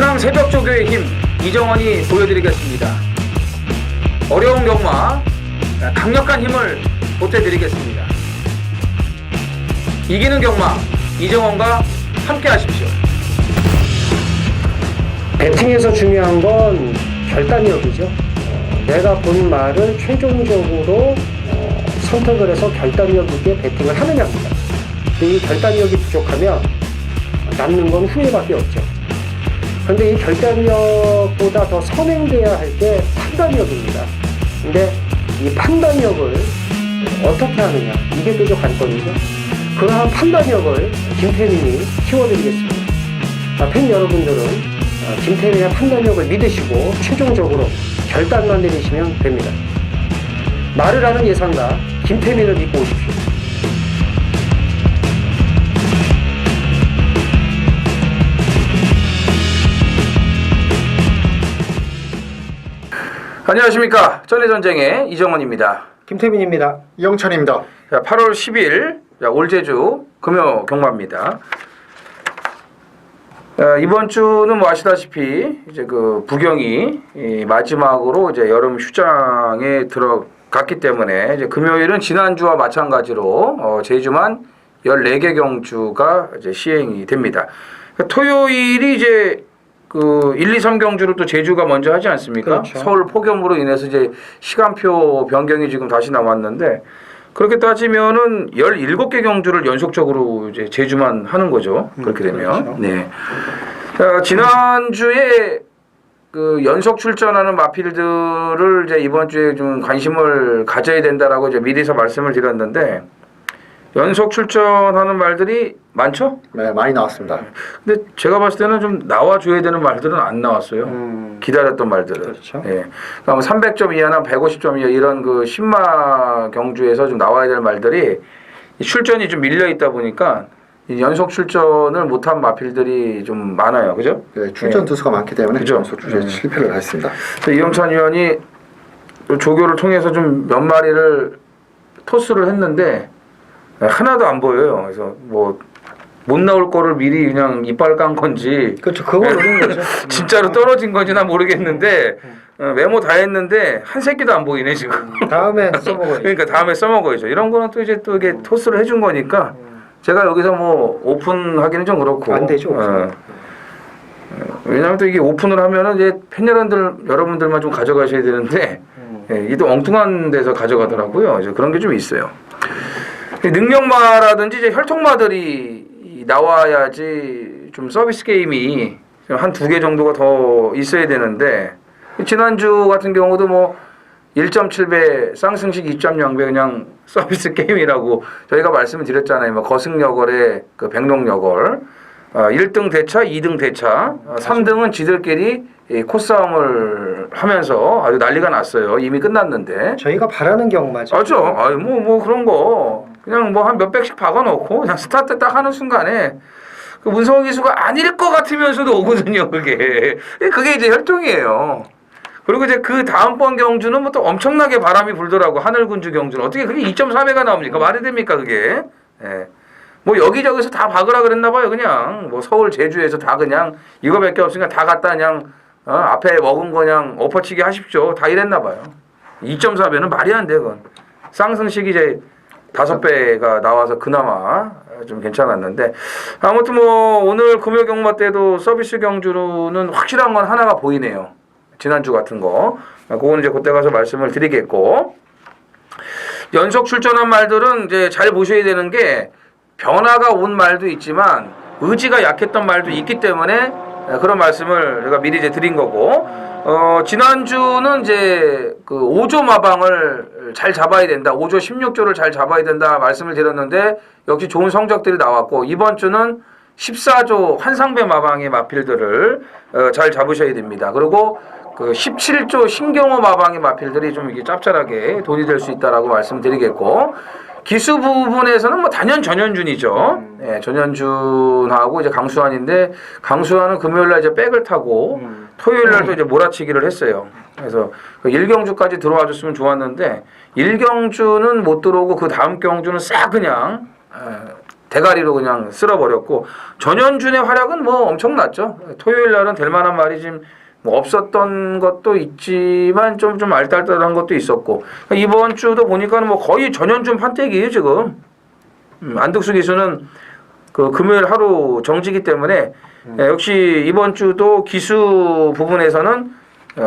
최강 새벽조교의 힘 이정원이 보여드리겠습니다. 어려운 경마 강력한 힘을 보태드리겠습니다. 이기는 경마 이정원과 함께 하십시오. 배팅에서 중요한 건 결단력이죠. 내가 본 말을 최종적으로 선택을 해서 결단력 있게 배팅을 하느냐입니다. 근데 이 결단력이 부족하면 남는 건 후회밖에 없죠. 그런데 이 결단력보다 더 선행돼야 할 게 판단력입니다. 근데 이 판단력을 어떻게 하느냐, 이게 또 관건이죠. 그러한 판단력을 김태민이 키워드리겠습니다. 팬 여러분들은 김태민의 판단력을 믿으시고 최종적으로 결단만 내리시면 됩니다. 말을 하는 예상가 김태민을 믿고 오십시오. 안녕하십니까. 전래전쟁의 이정원입니다. 김태민입니다. 이영찬입니다. 자, 8월 10일 올제주 금요 경마입니다. 이번 주는 뭐 아시다시피 이제 그 부경이 마지막으로 이제 여름 휴장에 들어갔기 때문에 이제 금요일은 지난주와 마찬가지로 제주만 14개 경주가 이제 시행이 됩니다. 그러니까 토요일이 이제 그 1, 2, 3 경주를 또 제주가 먼저 하지 않습니까? 그렇죠. 서울 폭염으로 인해서 이제 시간표 변경이 지금 다시 나왔는데 그렇게 따지면은 17개 경주를 연속적으로 이제 제주만 하는 거죠. 그렇게 되면. 그렇죠. 네. 지난주에 그 연속 출전하는 마필들을 이제 이번 주에 좀 관심을 가져야 된다라고 이제 미리서 말씀을 드렸는데 연속 출전하는 말들이 많죠? 네, 많이 나왔습니다. 근데 제가 봤을 때는 좀 나와줘야 되는 말들은 안 나왔어요. 기다렸던 말들은. 그렇죠. 예. 그러니까 뭐 300점 이하나 150점 이하 이런 그 10마 경주에서 좀 나와야 될 말들이 출전이 좀 밀려 있다 보니까 연속 출전을 못한 마필들이 좀 많아요. 그죠? 네, 출전 투수가 많기 때문에 그죠? 연속 출전에 실패를 했습니다. 이영찬 위원이 조교를 통해서 좀 몇 마리를 토스를 했는데 하나도 안 보여요. 그래서 뭐 못 나올 거를 미리 그냥 이빨 깐 건지 그렇죠. 그걸 노린 거죠. 진짜로 떨어진 건지 난 모르겠는데 메모 다 했는데 한 새끼도 안 보이네 지금. 다음에 써먹어야죠. 그러니까 다음에 써먹어야죠. 이런 거는 또 이제 또 이게 토스를 해준 거니까 제가 여기서 뭐 오픈하기는 좀 그렇고 안 되죠. 왜냐하면 또 이게 오픈을 하면은 이제 팬 여러분들만 좀 가져가셔야 되는데 이게 또 엉뚱한 데서 가져가더라고요. 이제 그런 게 좀 있어요. 능력마라든지 이제 혈통마들이 나와야지 좀 서비스 게임이 한 2개 정도가 더 있어야 되는데 지난주 같은 경우도 뭐 1.7배 쌍승식 2.0배 그냥 서비스 게임이라고 저희가 말씀을 드렸잖아요. 뭐 거승여걸의 그 백록여걸 1등 대차, 2등 대차, 3등은 지들끼리 코싸움을 하면서 아주 난리가 났어요. 이미 끝났는데. 저희가 바라는 경우마죠. 맞죠. 아유, 뭐 그런 거. 그냥 뭐 한 몇백씩 박아놓고 그냥 스타트 딱 하는 순간에 그 문성호 기수가 아닐 것 같으면서도 오거든요. 그게 이제 혈통이에요. 그리고 이제 그 다음번 경주는 뭐 또 엄청나게 바람이 불더라고. 하늘군주 경주는 어떻게 그게 2.4배가 나옵니까? 말이 됩니까 그게? 예. 뭐 여기저기서 다 박으라 그랬나 봐요. 그냥 뭐 서울 제주에서 다 그냥 이거밖에 없으니까 다 갖다 그냥 앞에 먹은 거 그냥 엎어치기 하십시오. 다 이랬나 봐요. 2.4배는 말이 안 돼 그건. 쌍승식이 이제 5배가 나와서 그나마 좀 괜찮았는데 아무튼 뭐 오늘 금요 경마 때도 서비스 경주로는 확실한 건 하나가 보이네요. 지난주 같은 거. 그거는 이제 그때 가서 말씀을 드리겠고 연속 출전한 말들은 이제 잘 보셔야 되는 게 변화가 온 말도 있지만 의지가 약했던 말도 있기 때문에 그런 말씀을 제가 미리 이제 드린 거고 지난주는 이제 그 5조 마방을 잘 잡아야 된다. 5조 16조를 잘 잡아야 된다 말씀을 드렸는데 역시 좋은 성적들이 나왔고 이번 주는 14조 환상배 마방의 마필들을 잘 잡으셔야 됩니다. 그리고 그 17조 신경호 마방의 마필들이 좀 이게 짭짤하게 돈이 될 수 있다라고 말씀드리겠고 기수 부분에서는 뭐 단연 전현준이죠. 예, 전현준하고 이제 강수환인데 강수환은 금요일날 이제 백을 타고 토요일날도 이제 몰아치기를 했어요. 그래서 1경주까지 들어와 줬으면 좋았는데 1경주는 못 들어오고 그 다음 경주는 싹 그냥 대가리로 그냥 쓸어버렸고 전현준의 활약은 뭐 엄청났죠. 토요일 날은 될 만한 말이 지금 뭐 없었던 것도 있지만 좀 알딸딸한 것도 있었고 이번 주도 보니까는 뭐 거의 전현준 판때기예요 지금. 안득수 기수는 그 금요일 하루 정지기 때문에 역시 이번 주도 기수 부분에서는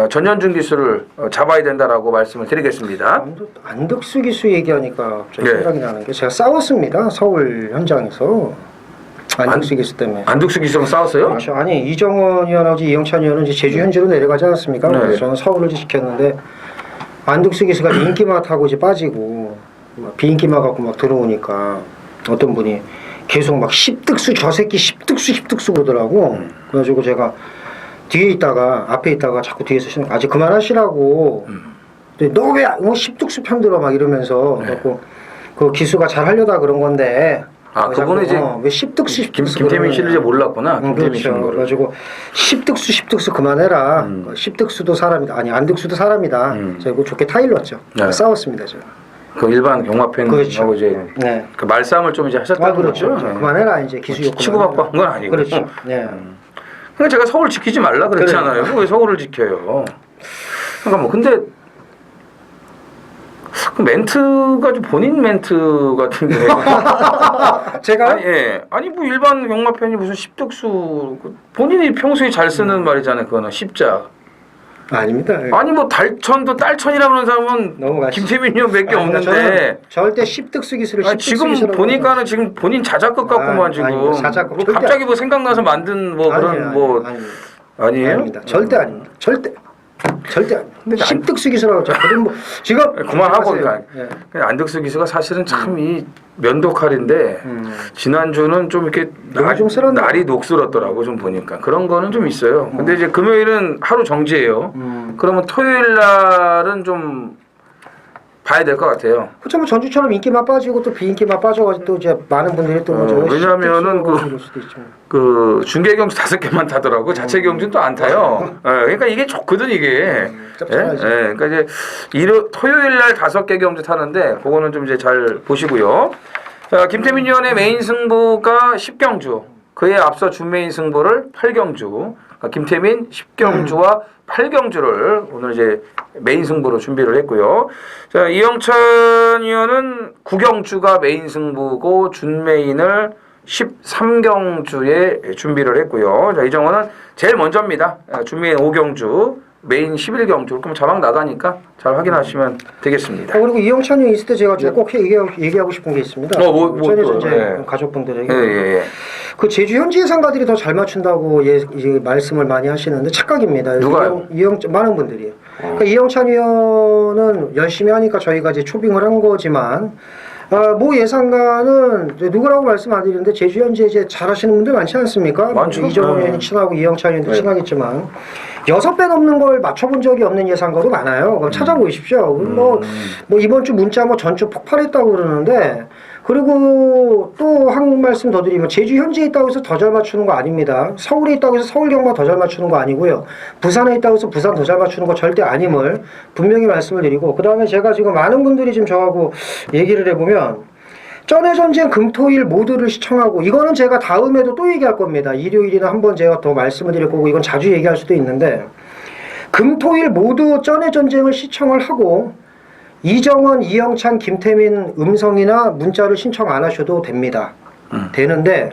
전현준 기수를 잡아야 된다라고 말씀을 드리겠습니다. 안득수 기수 얘기하니까 좀 네. 생각이 나는 게 제가 싸웠습니다. 서울 현장에서 안득수 기수 때문에. 안득수 기수랑 싸웠어요? 그렇죠. 아니 이정원 의원하고 이영찬 의원은 이제 제주 현지로 내려가지 않았습니까? 네. 그래서 저는 서울을 지켰는데 안득수 기수가 인기마 타고 이제 빠지고 막 비인기마 갖고 막 들어오니까 어떤 분이 계속 막 10득수 저 새끼 10득수 그러더라고. 그래가지고 제가 뒤에 있다가 앞에 있다가 자꾸 뒤에서 신는 아직 그만하시라고. 너 왜 뭐 10득수 편들어 막 이러면서 그래갖고 그 기수가 잘 하려다 그런 건데. 아 그분은 이제 왜 10득수 김태민 씨를 이제 몰랐구나. 김태민 그렇죠. 씨인 거를. 그래가지고 10득수 그만해라. 10득수도 사람이다. 아니 안득수도 사람이다. 제가 그 좋게 타일렀죠. 네. 싸웠습니다 제가. 그 일반 경마팬하고 그렇죠. 이제 네. 그 말싸움을 좀 이제 하셨다는 그렇죠. 거죠. 네. 그만해라 이제 기수 욕 치고받고 한 건 아니고. 그렇죠. 네. 그러니까 제가 서울 지키지 말라 그랬잖아요. 왜 서울을 지켜요? 그러니까 뭐 근데 그 멘트가 좀 본인 멘트 같은데. 제가 아니, 예. 아니 뭐 일반 경마팬이 무슨 십득수 본인이 평소에 잘 쓰는 말이잖아요. 그거는 십자. 아닙니다. 아니 뭐 달천도 딸천이라 그러는 사람은 넘어가시죠. 김태민이 형 몇 개 아닙니다. 없는데. 저는 절대 10득수 기수를 아니, 10득수 지금 기수라고 보니까는 지금 본인 자작극 같구만 지금. 아닙니다. 자작극 뭐 절대 갑자기 뭐 생각나서 만든 뭐 그런 뭐 아니에요? 아닙니다. 절대 아닙니다. 절대 아닙니다. 근데 10득수 기수라고 저는 뭐 지금 그만하고 하세요. 그냥 안득수 기수가 사실은 참 이 면도칼인데 지난주는 좀 이렇게 너무 좀 쓸었나? 날이 녹슬었더라고 좀 보니까 그런 거는 좀 있어요. 근데 이제 금요일은 하루 정지예요. 그러면 토요일 날은 좀 봐야 될 것 같아요. 그렇죠. 뭐 전주처럼 인기만 빠지고 또 비인기만 빠져가지고 또 이제 많은 분들이 또 왜냐면은 이럴 수도 있죠. 그 중계 경주 5개만 타더라고. 자체 경주는 또 안 타요. 그러니까 이게 좋거든 이게. 짭짤하지. 그러니까 이제 토요일 날 5개 경주 타는데 그거는 좀 이제 잘 보시고요. 자, 김태민 의원의 메인 승부가 10경주. 그에 앞서 준메인 승부를 8경주. 그러니까 김태민 10경주와 8경주를 오늘 이제 메인 승부로 준비를 했고요. 자, 이영찬 의원은 9경주가 메인 승부고 준메인을 13경주에 준비를 했고요. 자, 이정원은 제일 먼저입니다. 준메인 5경주, 메인 11경주. 그럼 자막 나가니까 잘 확인하시면 되겠습니다. 그리고 이영찬 의원 있을 때 제가 꼭 얘기하고 싶은 게 있습니다. 전해전제 네. 가족분들에게. 예. 그 제주 현지 예상가들이 더 잘 맞춘다고 이제 말씀을 많이 하시는데 착각입니다. 누가요? 많은 분들이. 그러니까 이영찬 의원은 열심히 하니까 저희가 이제 초빙을 한 거지만 모 예상가는 누구라고 말씀 안 드리는데 제주 현지에 이제 잘하시는 분들 많지 않습니까? 많죠. 이정원 의원이 친하고 이영찬 의원도 친하겠지만 6배 넘는 걸 맞춰본 적이 없는 예상가도 많아요. 그럼 찾아보십시오. 뭐 이번 주 문자 뭐 전주 폭발했다고 그러는데 그리고 또 한 말씀 더 드리면 제주 현지에 있다고 해서 더 잘 맞추는 거 아닙니다. 서울에 있다고 해서 서울 경마 더 잘 맞추는 거 아니고요. 부산에 있다고 해서 부산 더 잘 맞추는 거 절대 아님을 분명히 말씀을 드리고 그 다음에 제가 지금 많은 분들이 지금 저하고 얘기를 해보면 전해전쟁 금토일 모두를 시청하고 이거는 제가 다음에도 또 얘기할 겁니다. 일요일이나 한번 제가 더 말씀을 드릴 거고 이건 자주 얘기할 수도 있는데 금토일 모두 전해전쟁을 시청을 하고 이정원, 이영찬, 김태민 음성이나 문자를 신청 안 하셔도 됩니다. 되는데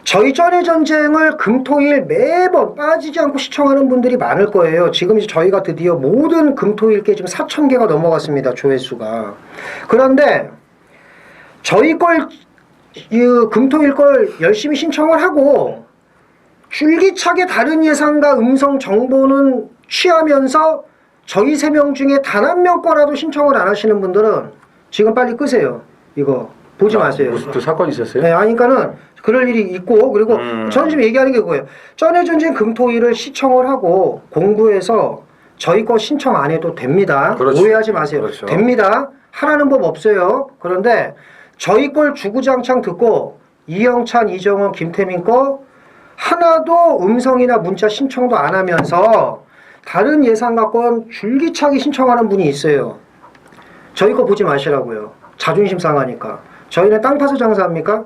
저희 전해전쟁을 금토일 매번 빠지지 않고 시청하는 분들이 많을 거예요. 지금 이제 저희가 드디어 모든 금토일께 지금 4,000개가 넘어갔습니다. 조회수가. 그런데 저희 걸 금토일 걸 열심히 신청을 하고 줄기차게 다른 예상과 음성 정보는 취하면서 저희 3명 중에 단 한 명 거라도 신청을 안 하시는 분들은 지금 빨리 끄세요. 이거 보지 마세요. 무슨 또 사건 있었어요? 네, 그러니까는 그럴 일이 있고 그리고 저는 지금 얘기하는 게 그거예요. 전해전쟁 금토일을 시청을 하고 공부해서 저희 거 신청 안 해도 됩니다. 그렇죠. 오해하지 마세요. 그렇죠. 됩니다. 하라는 법 없어요. 그런데 저희 걸 주구장창 듣고 이영찬, 이정원, 김태민 거 하나도 음성이나 문자 신청도 안 하면서 다른 예상가건 줄기차게 신청하는 분이 있어요. 저희 거 보지 마시라고요. 자존심 상하니까. 저희는 땅 파서 장사합니까?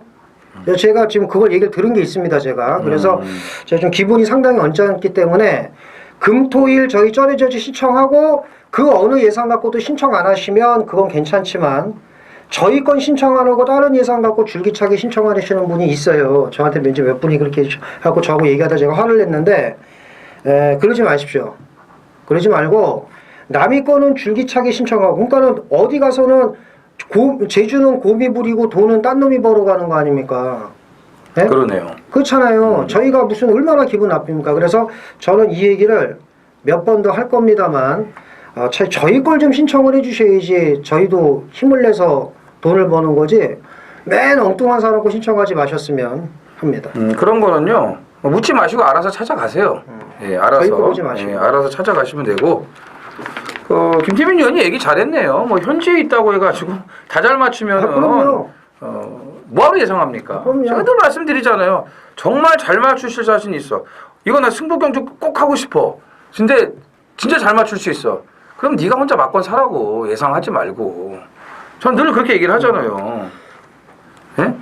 제가 지금 그걸 얘기를 들은 게 있습니다. 제가 그래서 제가 좀 기분이 상당히 언짢기 때문에 금토일 저희 쩌리저지 신청하고 그 어느 예산 갖고도 신청 안 하시면 그건 괜찮지만 저희 건 신청 안 하고 다른 예산 갖고 줄기차게 신청하시는 분이 있어요. 저한테 이제 몇 분이 그렇게 하고 저하고 얘기하다 제가 화를 냈는데 그러지 마십시오. 그러지 말고 남의 거는 줄기차게 신청하고 그러니까는 어디 가서는 제주는 곰이 부리고 돈은 딴 놈이 벌어가는 거 아닙니까? 네? 그러네요. 그렇잖아요. 저희가 무슨 얼마나 기분 나쁩니까? 그래서 저는 이 얘기를 몇 번 더 할 겁니다만 저희 걸 좀 신청을 해주셔야지 저희도 힘을 내서 돈을 버는 거지 맨 엉뚱한 사람 거 신청하지 마셨으면 합니다. 그런 거는요. 묻지 마시고 알아서 찾아가세요. 예, 저희 거 보지 마시고. 알아서 찾아가시면 되고. 김태민 의원이 얘기 잘했네요. 뭐 현지에 있다고 해가지고 다 잘 맞추면은 그럼요. 뭐하러 예상합니까? 그럼요. 제가 늘 말씀드리잖아요. 정말 잘 맞추실 자신 있어. 이거 나 승부 경주 꼭 하고 싶어. 근데 진짜 잘 맞출 수 있어. 그럼 네가 혼자 맞건 사라고 예상하지 말고. 전 늘 그렇게 얘기를 하잖아요. 예?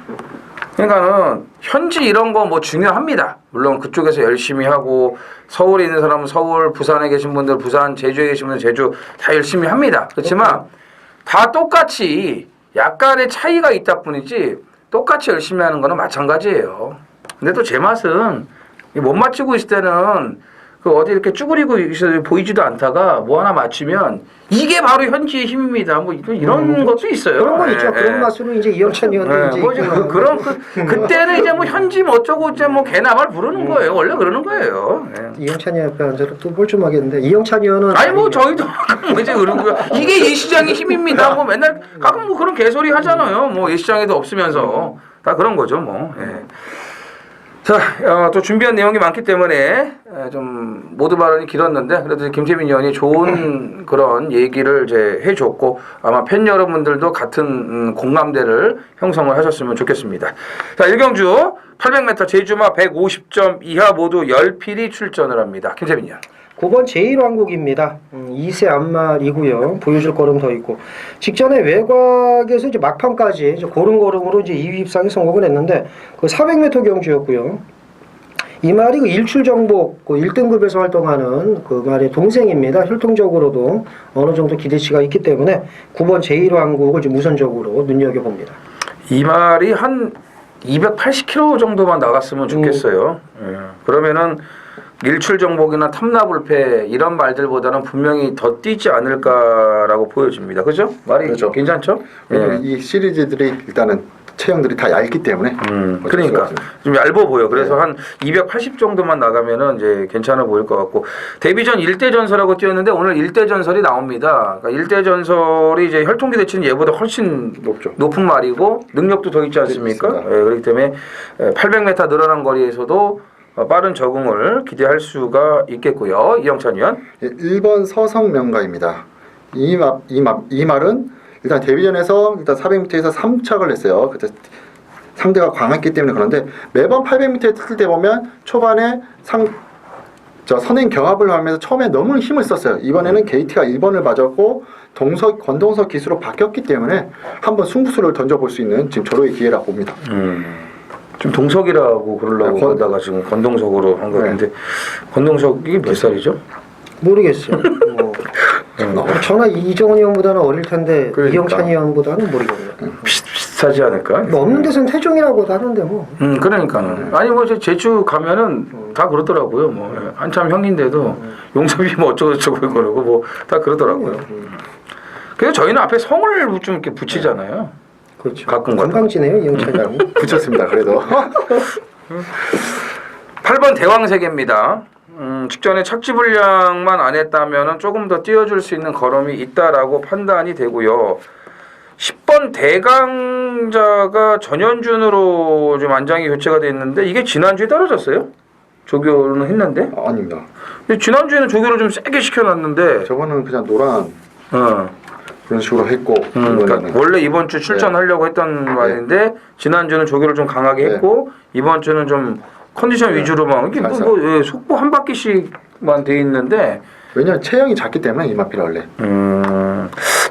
그러니까는 현지 이런 거 뭐 중요합니다. 물론 그쪽에서 열심히 하고 서울에 있는 사람은 서울, 부산에 계신 분들 부산, 제주에 계신 분들 제주 다 열심히 합니다. 그렇지만 다 똑같이 약간의 차이가 있다 뿐이지 똑같이 열심히 하는 거는 마찬가지예요. 근데 또 제 맛은 못 맞추고 있을 때는 그 어디 이렇게 쭈그리고 보이지도 않다가 뭐 하나 맞추면 이게 바로 현지의 힘입니다. 뭐 이런 것도 있어요. 그런 거 있죠. 예, 그런 예. 맛으로 이제 이영찬 의원도 이제 뭐 이제 있고 그런 그때는 이제 뭐 현지 뭐 어쩌고 이제 뭐 개나발 부르는 거예요. 원래 그러는 거예요. 예. 이영찬 의원 앞에 앉아서 또 뻘쭘하겠는데 이영찬 의원은 아니 뭐 저희도 가끔 이제 그러고요. 이게 예시장의 힘입니다. 뭐 맨날 가끔 뭐 그런 개소리 하잖아요. 뭐 예시장에도 없으면서 다 그런 거죠. 뭐. 예. 자, 또 준비한 내용이 많기 때문에 좀 모두 발언이 길었는데 그래도 김태민 의원이 좋은 그런 얘기를 이제 해줬고 아마 팬 여러분들도 같은 공감대를 형성을 하셨으면 좋겠습니다. 자, 일경주 800m 제주마 150점 이하 모두 10필이 출전을 합니다. 김태민 의원. 9번 제1왕국입니다. 2세 앞말이고요. 보여줄 걸음 더 있고 직전에 외곽에서 이제 막판까지 이제 고름고름으로 이제 2위 입상에 성공을 했는데 그 400m 경주였고요. 이 말이 그 일출 정복 그 1등급에서 활동하는 그 말의 동생입니다. 혈통적으로도 어느 정도 기대치가 있기 때문에 9번 제1왕국을 좀 우선적으로 눈여겨봅니다. 이 말이 한 280km 정도만 나갔으면 좋겠어요. 예. 그러면은 일출 정복이나 탐나불패 이런 말들보다는 분명히 더 뛰지 않을까라고 보여집니다. 그죠? 말이 그렇죠. 괜찮죠? 왜냐면 예. 이 시리즈들이 일단은 체형들이 다 얇기 때문에 그러니까 좀 얇아 보여. 그래서 한 280 정도만 나가면은 이제 괜찮아 보일 것 같고 데뷔전 1대 전설하고 뛰었는데 오늘 1대 전설이 나옵니다. 그러니까 1대 전설이 이제 혈통기대치는 얘보다 훨씬 높은 말이고 능력도 더 있지 않습니까? 예, 그렇기 때문에 800m 늘어난 거리에서도 빠른 적응을 기대할 수가 있겠고요. 이영찬 의원. 1번 서성명가입니다. 이 말은 일단 데뷔전에서 일단 400m에서 3착을 했어요. 그때 상대가 강했기 때문에 그런데 매번 800m에 뜰 때 보면 초반에 선행 경합을 하면서 처음에 너무 힘을 썼어요. 이번에는 게이트가 1번을 맞았고 권동석 기수로 바뀌었기 때문에 한번 승부수를 던져볼 수 있는 지금 절호의 기회라고 봅니다. 좀 동석이라고 그러려고 하다가 지금 권동석으로 한 것 같은데 권동석이 몇 살이죠? 모르겠어요. 저나 이정은 의원보다는 어릴 텐데 그러니까. 이영찬 의원보다는 모르겠네요. 비슷하지 않을까? 뭐 없는 데서는 태종이라고도 하는데 뭐. 그러니까는 아니 뭐 제주 가면은 다 그러더라고요. 뭐 한참 형인데도 용섭이 뭐 어쩌고 저쩌고 그러고 뭐 다 그러더라고요. 그래서 저희는 앞에 성을 좀 이렇게 붙이잖아요. 그렇죠. 가끔 건강지네요 이영찬 의원. 붙였습니다. 그래도 8번 대왕세계입니다. 직전에 착지 분량만 안 했다면은 조금 더 띄워줄 수 있는 걸음이 있다라고 판단이 되고요. 10번 대강자가 전현준으로 좀 안장이 교체가 돼 있는데 이게 지난주에 떨어졌어요? 조교는 했는데? 아닙니다. 근데 지난주에는 조교를 좀 세게 시켜놨는데 저거는 그냥 노란 그런 식으로 했고 그러니까 이번에는 원래 이번 주 출전하려고 했던 말인데 지난주는 조교를 좀 강하게 했고 이번 주는 좀 컨디션 위주로만 이게 속보 한 바퀴씩만 돼 있는데 왜냐면 체형이 작기 때문에 이마필 원래.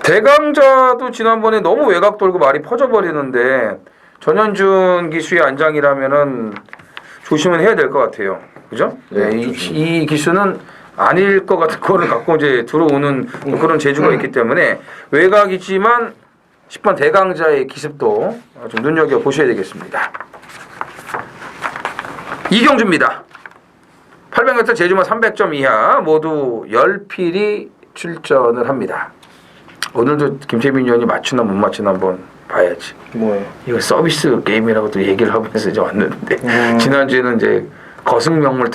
대강자도 지난번에 너무 외곽 돌고 말이 퍼져버리는데 전현준 기수의 안장이라면은 조심은 해야 될 것 같아요. 그죠? 네, 네, 이 기수는 아닐 것 같은 거를 갖고 이제 들어오는 그런 재주가 있기 때문에 외곽이지만 10번 대강자의 기습도 좀 눈여겨 보셔야 되겠습니다. 이경주입니다. 800m 제주마 300점 이하 모두 10필이 출전을 합니다. 오늘도 김태민 의원이 맞추나 못 맞추나 한번 봐야지. 뭐예요? 이거 서비스 게임이라고 또 얘기를 하면서 이제 왔는데 지난주에는 이제 거승명을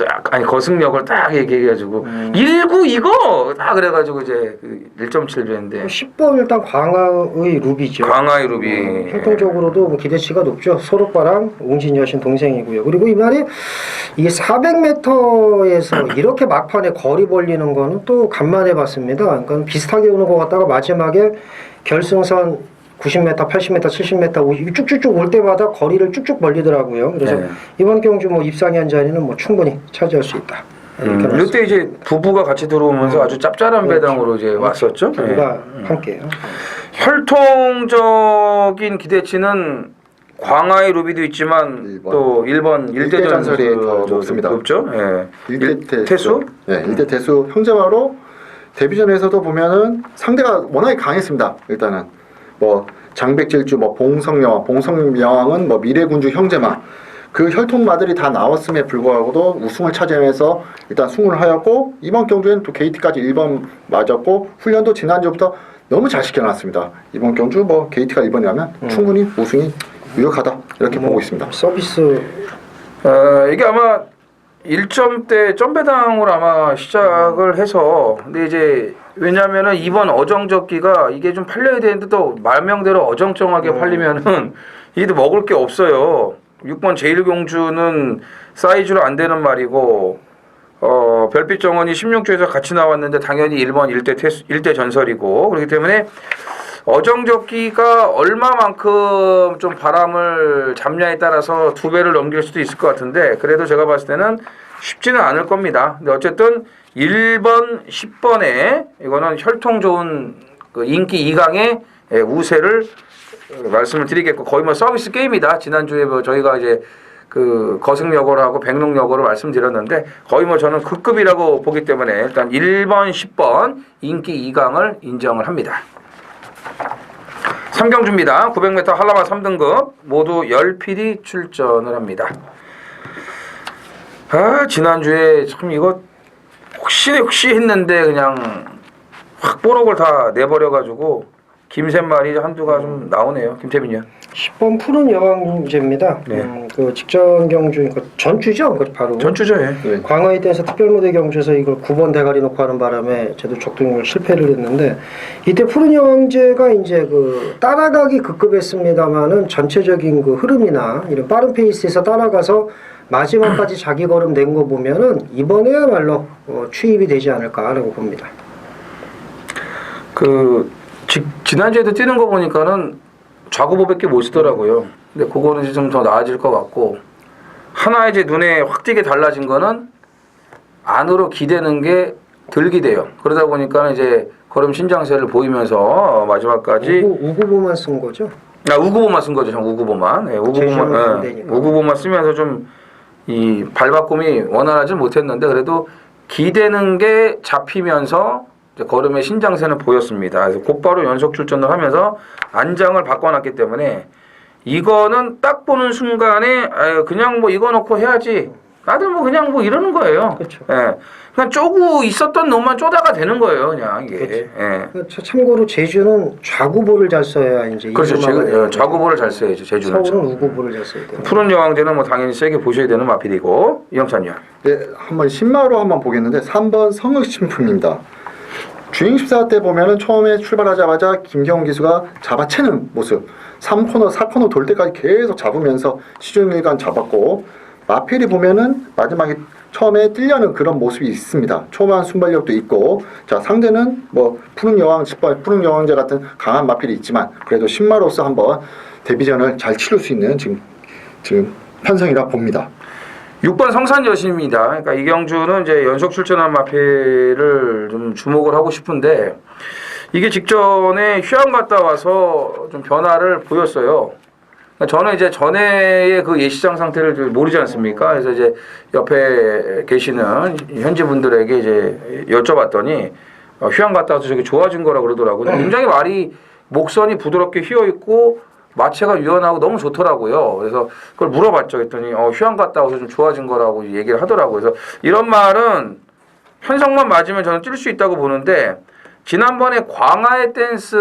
거승력을 딱 얘기해가지고 19 이거 딱 그래가지고 이제 1.7 줬는데 10번 일단 광화의 루비죠. 광화의 루비 활동적으로도 뭐 기대치가 높죠. 소록바랑 웅진 여신 동생이고요. 그리고 이 말이 이 400m에서 이렇게 막판에 거리 벌리는 거는 또 간만에 봤습니다. 그러니까 비슷하게 오는 것 같다가 마지막에 결승선 90m, 80m, 70m 쭉쭉쭉 올 때마다 거리를 쭉쭉 벌리더라고요. 그래서 네. 이번 경주 뭐 입상한 자리는 뭐 충분히 차지할 수 있다. 이렇게 이때 이제 부부가 같이 들어오면서 아주 짭짤한 배당으로 이제 왔었죠. 부부가 함께요. 혈통적인 기대치는 광화의 루비도 있지만 1번. 또 1번 일대 전설이 더 높습니다. 높죠. 예. 일대 태수? 네, 일대 태수 형제마로 데뷔전에서도 보면은 상대가 워낙에 강했습니다. 일단은 뭐 장백질주, 뭐 봉성명왕은 뭐 미래군주 형제마 그 혈통마들이 다 나왔음에 불구하고도 우승을 차지하면서 일단 승을 하였고 이번 경주에는 또 게이트까지 1번 맞았고 훈련도 지난주부터 너무 잘 시켜놨습니다. 이번 경주 뭐 게이트가 1번이라면 충분히 우승이 유력하다 이렇게 보고 있습니다. 서비스 이게 아마 1점대 점배당으로 아마 시작을 해서 근데 이제 왜냐면은 이번 어정적기가 이게 좀 팔려야 되는데 또 말명대로 어정쩡하게 팔리면은 이게 또 먹을 게 없어요. 6번 제1공주는 사이즈로 안 되는 말이고 별빛 정원이 16주에서 같이 나왔는데 당연히 1번 1대 전설이고 그렇기 때문에 어정적기가 얼마만큼 좀 바람을 잡냐에 따라서 2배를 넘길 수도 있을 것 같은데 그래도 제가 봤을 때는 쉽지는 않을 겁니다. 근데 어쨌든 1번, 10번에 이거는 혈통 좋은 그 인기 2강의 우세를 말씀을 드리겠고 거의 뭐 서비스 게임이다. 지난주에 뭐 저희가 이제 그 거승여고하고 백록여고를 말씀드렸는데 거의 뭐 저는 그 급이라고 보기 때문에 일단 1번, 10번 인기 2강을 인정을 합니다. 3경주입니다. 900m 한라마 3등급 모두 10필이 출전을 합니다. 지난주에 참 이거 혹시 했는데 그냥 확 뽀록을 다 내버려가지고 김샘말이 한두가 좀 나오네요. 김태민 의원. 10번 푸른 여왕제입니다. 네. 그 직전 경주, 그러니까 전주죠, 그 바로. 전주죠, 예. 네. 광화의 댄서 특별무대 경주에서 이걸 9번 대가리 놓고 하는 바람에 제도 적동을 실패를 했는데 이때 푸른 여왕제가 이제 그 따라가기 급급했습니다만은 전체적인 그 흐름이나 이런 빠른 페이스에서 따라가서 마지막까지 자기 걸음 낸 거 보면은 이번에야말로 취입이 되지 않을까라고 봅니다. 지난주에도 뛰는 거 보니까는 좌구보밖에 못 쓰더라고요. 근데 그거는 이제 좀 더 나아질 것 같고 하나 이제 눈에 확 띄게 달라진 거는 안으로 기대는 게 덜 기대요. 그러다 보니까 이제 걸음 신장세를 보이면서 마지막까지 우구보만 쓴 거죠? 우구보만 쓴 거죠. 우구보만. 네, 우구보만 쓰면서 좀 이 발바꿈이 원활하지 못했는데 그래도 기대는 게 잡히면서 이제 걸음의 신장세는 보였습니다. 그래서 곧바로 연속 출전을 하면서 안장을 바꿔놨기 때문에 이거는 딱 보는 순간에 그냥 뭐 이거 놓고 해야지. 나도 뭐 그냥 뭐 이러는 거예요. 그렇죠. 예. 그냥 쪼고 있었던 놈만 쪼다가 되는 거예요, 그냥 이게. 그렇죠. 예. 참고로 제주는 좌구보를 잘 써야 이제 그렇죠. 좌구보를 잘 써야죠. 제주는. 서울은 우구보를 잘 써야 돼요. 푸른 여왕제는 뭐 당연히 세게 보셔야 되는 마필이고 이영찬 의원. 네, 한번 신마로 한번 보겠는데 3번 성흑신품입니다. 주행 14 때 보면은 처음에 출발하자마자 김경훈 기수가 잡아채는 모습 3코너, 4코너 돌 때까지 계속 잡으면서 시종일관 잡았고 마필이 보면은 마지막에 처음에 뛰려는 그런 모습이 있습니다. 초반 순발력도 있고 자 상대는 뭐 푸른 여왕, 푸른 여왕제 같은 강한 마필이 있지만 그래도 신마로서 한번 데뷔전을 잘 치를 수 있는 지금 편성이라 봅니다. 6번 성산 여신입니다. 그러니까 이경주는 이제 연속 출전한 마필을 좀 주목을 하고 싶은데 이게 직전에 휴양 갔다 와서 좀 변화를 보였어요. 저는 이제 전에의 그 예시장 상태를 좀 모르지 않습니까? 그래서 이제 옆에 계시는 현지 분들에게 이제 여쭤봤더니 휴양 갔다 와서 저게 좋아진 거라 그러더라고요. 굉장히 말이 목선이 부드럽게 휘어 있고 마체가 유연하고 너무 좋더라고요. 그래서 그걸 물어봤죠. 했더니 휴양 갔다 와서 좀 좋아진 거라고 얘기를 하더라고요. 그래서 이런 말은 편성만 맞으면 저는 뛸 수 있다고 보는데 지난번에 광화의 댄스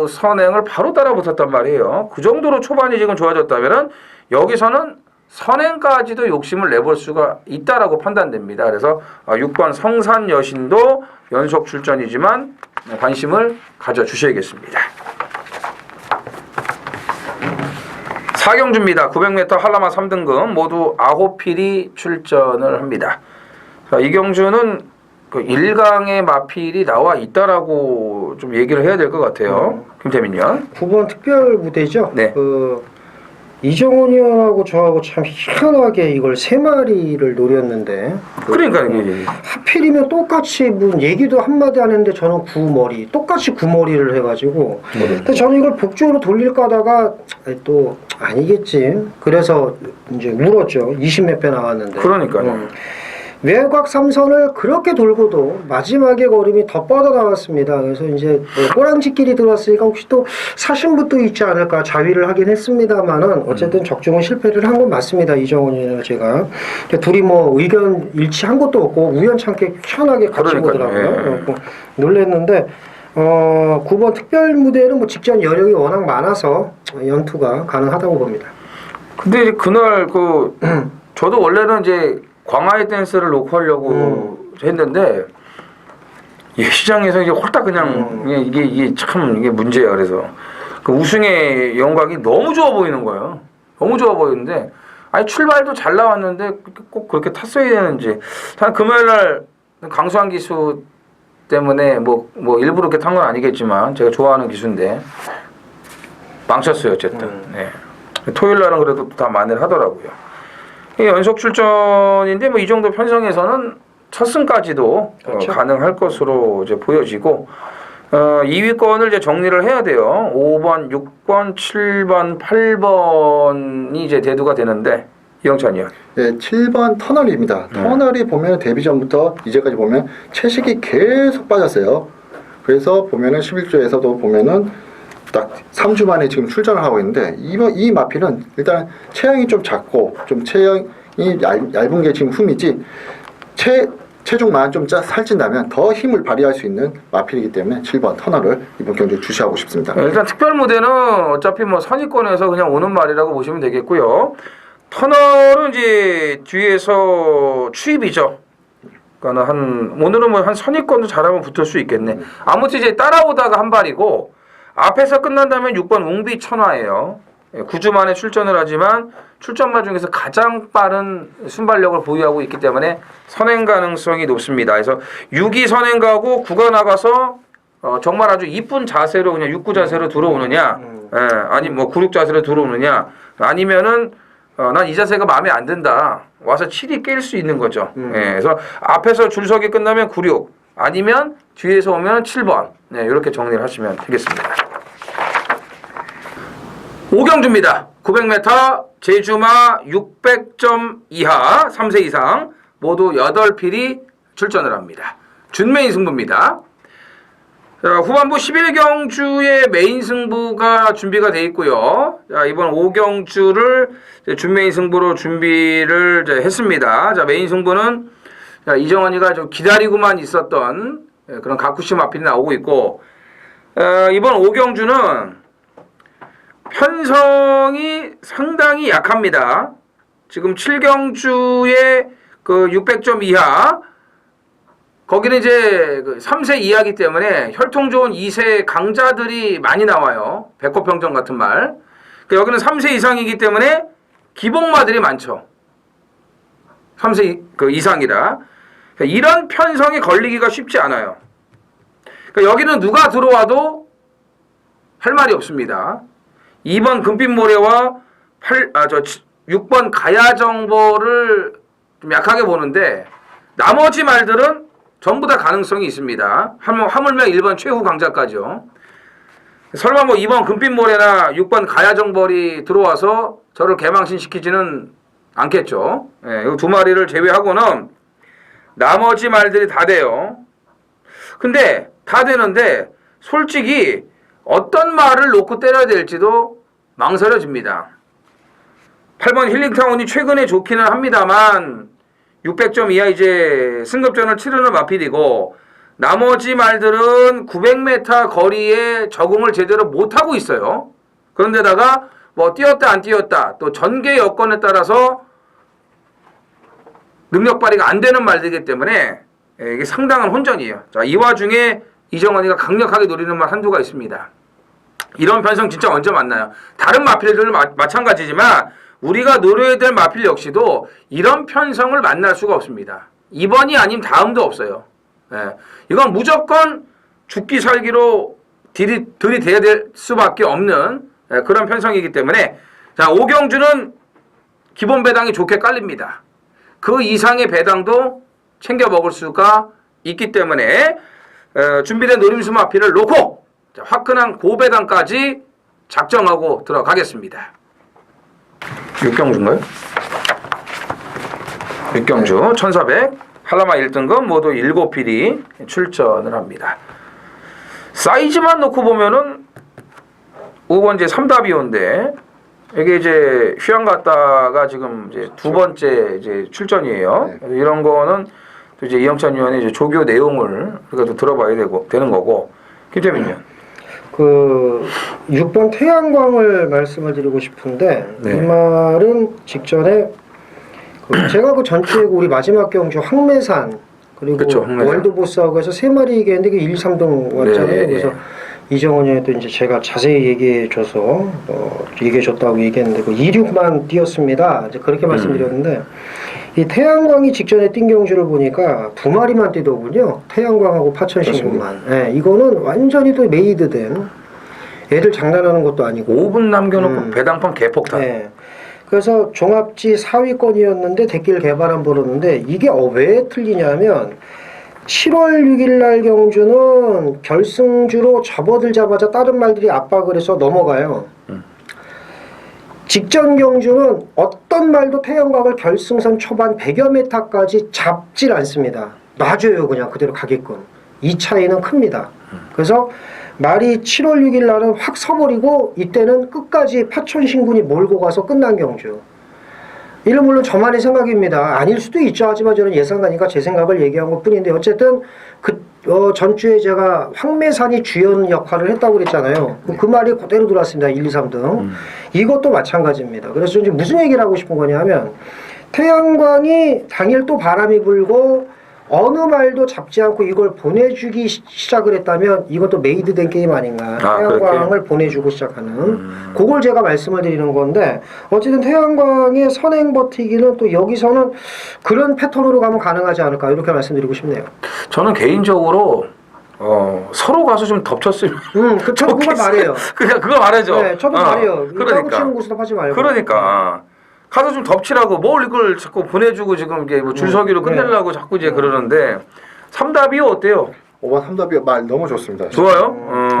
선행을 바로 따라 붙었단 말이에요. 그 정도로 초반이 지금 좋아졌다면은 여기서는 선행까지도 욕심을 내볼 수가 있다라고 판단됩니다. 그래서 6번 성산 여신도 연속 출전이지만 관심을 가져주셔야겠습니다. 4경주입니다. 900m 한라마 3등급 모두 9필이 출전을 합니다. 자, 이 경주는 그 1강의 마필이 나와 있다라고 좀 얘기를 해야 될 것 같아요. 김태민요. 9번 특별 무대죠. 네. 이정훈 의원하고 저하고 참 희한하게 이걸 3마리를 노렸는데 그러니까 이게 하필이면 똑같이 뭐 얘기도 한마디 안 했는데 저는 9머리 똑같이 9머리를 해가지고 근데 저는 이걸 복주로 돌릴까 하다가 또 아니겠지 그래서 이제 물었죠. 20몇 배 나왔는데 그러니까요. 외곽 3선을 그렇게 돌고도 마지막에 걸음이 더 뻗어나왔습니다. 그래서 이제 꼬랑지끼리 들어왔으니까 혹시 또 사신부도 있지 않을까 자위를 하긴 했습니다만은 어쨌든 적중은 실패를 한 건 맞습니다. 이정훈이랑 제가 둘이 뭐 의견 일치한 것도 없고 우연찮게 희한하게 같이 보더라고요. 놀랬는데 9번 특별 무대는 뭐 직전 여력이 워낙 많아서 연투가 가능하다고 봅니다. 근데 그날 저도 원래는 이제 광화의 댄스를 놓고 하려고 했는데 시장에서 이제 홀딱 그냥 이게 참 이게 문제야. 그래서 그 우승의 영광이 너무 좋아 보이는 거예요. 너무 좋아 보이는데 아니 출발도 잘 나왔는데 꼭 그렇게 탔어야 되는지. 단 금요일날 강수한 기수 때문에 뭐 일부러 그렇게 탄 건 아니겠지만 제가 좋아하는 기수인데 망쳤어요 어쨌든. 네. 토요일날은 그래도 다 만회를 하더라고요. 연속 출전인데 뭐 이 정도 편성에서는 첫 승까지도 그렇죠. 가능할 것으로 이제 보여지고 2위권을 이제 정리를 해야 돼요. 5번, 6번, 7번, 8번이 이제 대두가 되는데 이영찬이요. 네, 7번 터널입니다. 터널이 보면 데뷔 전부터 이제까지 보면 채식이 계속 빠졌어요. 그래서 보면은 11조에서도 보면은 딱 3주 만에 지금 출전을 하고 있는데 이 마필은 일단 체형이 좀 작고 좀 체형이 얇은 게 지금 흠이지 체중만 좀 살찐다면 더 힘을 발휘할 수 있는 마필이기 때문에 7번 터널을 이번 경기에 주시하고 싶습니다. 일단 특별 무대는 어차피 뭐 선의권에서 그냥 오는 말이라고 보시면 되겠고요. 터널은 이제 뒤에서 추입이죠. 그러니까 오늘은 뭐 한 선의권도 잘하면 붙을 수 있겠네. 아무튼 이제 따라오다가 한 발이고 앞에서 끝난다면 6번 웅비 천화예요. 9주 만에 출전을 하지만 출전마 중에서 가장 빠른 순발력을 보유하고 있기 때문에 선행 가능성이 높습니다. 그래서 6위 선행 가고 9가 나가서 정말 아주 이쁜 자세로 그냥 6구 자세로 들어오느냐, 아니 뭐 9, 6 자세로 들어오느냐, 아니면은 난 이 자세가 마음에 안 든다. 와서 7위 깰 수 있는 거죠. 그래서 앞에서 줄서기 끝나면 9, 6 아니면 뒤에서 오면 7번. 네, 이렇게 정리를 하시면 되겠습니다. 5경주입니다. 900m 제주마 600점 이하 3세 이상 모두 8필이 출전을 합니다. 준메인 승부입니다. 자, 후반부 11경주의 메인 승부가 준비가 되어 있고요. 자, 이번 5경주를 준메인 승부로 준비를 이제 했습니다. 자, 메인 승부는 이정환이가 좀 기다리고만 있었던 그런 가쿠시 마필이 나오고 있고 이번 5경주는 편성이 상당히 약합니다. 지금 7경주에 그 600점 이하 거기는 이제 3세 이하기 때문에 혈통 좋은 2세 강자들이 많이 나와요. 백호평정 같은 말. 여기는 3세 이상이기 때문에 기복마들이 많죠. 3세 이상이라. 이런 편성에 걸리기가 쉽지 않아요. 여기는 누가 들어와도 할 말이 없습니다. 2번 금빛모래와 6번 가야정보를 좀 약하게 보는데 나머지 말들은 전부 다 가능성이 있습니다. 하물며 1번 최후 강자까지요. 설마 뭐 2번 금빛모래나 6번 가야정벌이 들어와서 저를 개망신시키지는 않겠죠. 예, 이 두 마리를 제외하고는 나머지 말들이 다 돼요. 근데 다 되는데 솔직히 어떤 말을 놓고 때려야 될지도 망설여집니다. 8번 힐링타운이 최근에 좋기는 합니다만 600점 이하 이제 승급전을 치르는 마필이고 나머지 말들은 900m 거리에 적응을 제대로 못하고 있어요. 그런데다가 뭐 뛰었다 안 뛰었다 또 전개 여건에 따라서 능력 발휘가 안 되는 말들이기 때문에 이게 상당한 혼전이에요. 자, 이 와중에 이정원이가 강력하게 노리는 말 한두가 있습니다. 이런 편성 진짜 언제 만나요? 다른 마필들도 마찬가지지만 우리가 노려야 될 마필 역시도 이런 편성을 만날 수가 없습니다. 이번이 아님 다음도 없어요. 예. 이건 무조건 죽기 살기로 들이대야 될 수밖에 없는 그런 편성이기 때문에 자, 오경주는 기본 배당이 좋게 깔립니다. 그 이상의 배당도 챙겨 먹을 수가 있기 때문에 준비된 노림수 마필을 놓고 자, 화끈한 고배당까지 작정하고 들어가겠습니다. 육경주인가요? 육경주 1400 한라마 1등급 모두 7필이 출전을 합니다. 사이즈만 놓고 보면은 5번째 3답이온데 이게 이제 휴양 갔다가 지금 이제 두 번째 이제 출전이에요. 네. 이런 거는 또 이제 이영찬 위원의 이제 조교 내용을 우리가 또 들어봐야 되는 거고. 김태민 위원. 그 6번 태양광을 말씀을 드리고 싶은데 네. 이 말은 직전에 제가 그 전주에 우리 마지막 경주 황매산 그리고 그쵸, 황매산. 월드보스하고 해서 3마리 얘기했는데 그 1, 3등 왔잖아요. 네, 그래서 네. 이정원이도 이제 제가 자세히 얘기해줘서 얘기해줬다고 얘기했는데 그 2,6만 뛰었습니다. 이제 그렇게 말씀드렸는데 이 태양광이 직전에 뛴 경주를 보니까 2마리만 뛰더군요. 태양광하고 파천신군만. 네, 이거는 완전히 또 메이드된 애들 장난하는 것도 아니고 5분 남겨놓고 배당판 개폭탄. 네. 그래서 종합지 4위권이었는데 대길 개발안 벌었는데 이게 왜 틀리냐면 7월 6일 날 경주는 결승주로 접어들자마자 다른 말들이 압박을 해서 넘어가요. 직전 경주는 어떤 말도 태양광을 결승선 초반 100여 메타까지 잡질 않습니다. 놔줘요. 그냥 그대로 가게끔. 이 차이는 큽니다. 그래서 말이 7월 6일 날은 확 서버리고 이때는 끝까지 파천신군이 몰고 가서 끝난 경주. 이는 물론 저만의 생각입니다. 아닐 수도 있죠. 하지만 저는 예상가니까 제 생각을 얘기한 것 뿐인데 어쨌든 전주에 제가 황매산이 주연 역할을 했다고 그랬잖아요. 그 말이 그대로 들어왔습니다. 1, 2, 3등. 이것도 마찬가지입니다. 그래서 이제 무슨 얘기를 하고 싶은 거냐 하면 태양광이 당일 또 바람이 불고 어느 말도 잡지 않고 이걸 보내주기 시작을 했다면 이것도 메이드된 게임 아닌가. 태양광을 보내주고 시작하는 그걸 제가 말씀을 드리는 건데 어쨌든 태양광의 선행 버티기는 또 여기서는 그런 패턴으로 가면 가능하지 않을까 이렇게 말씀드리고 싶네요. 저는 개인적으로 서로 가서 좀 덮쳤으면 저도 그걸 말해요. 그거 말하죠. 네, 저도 말해요. 그러니까 치는 곳으로 하지 말고. 그러니까 가서 좀 덮치라고 뭘 이걸 자꾸 보내주고 지금 이게 뭐 줄서기로 끝내려고 자꾸 이제 그러는데 3답이 어때요? 5번 3답이 말 너무 좋습니다. 좋아요.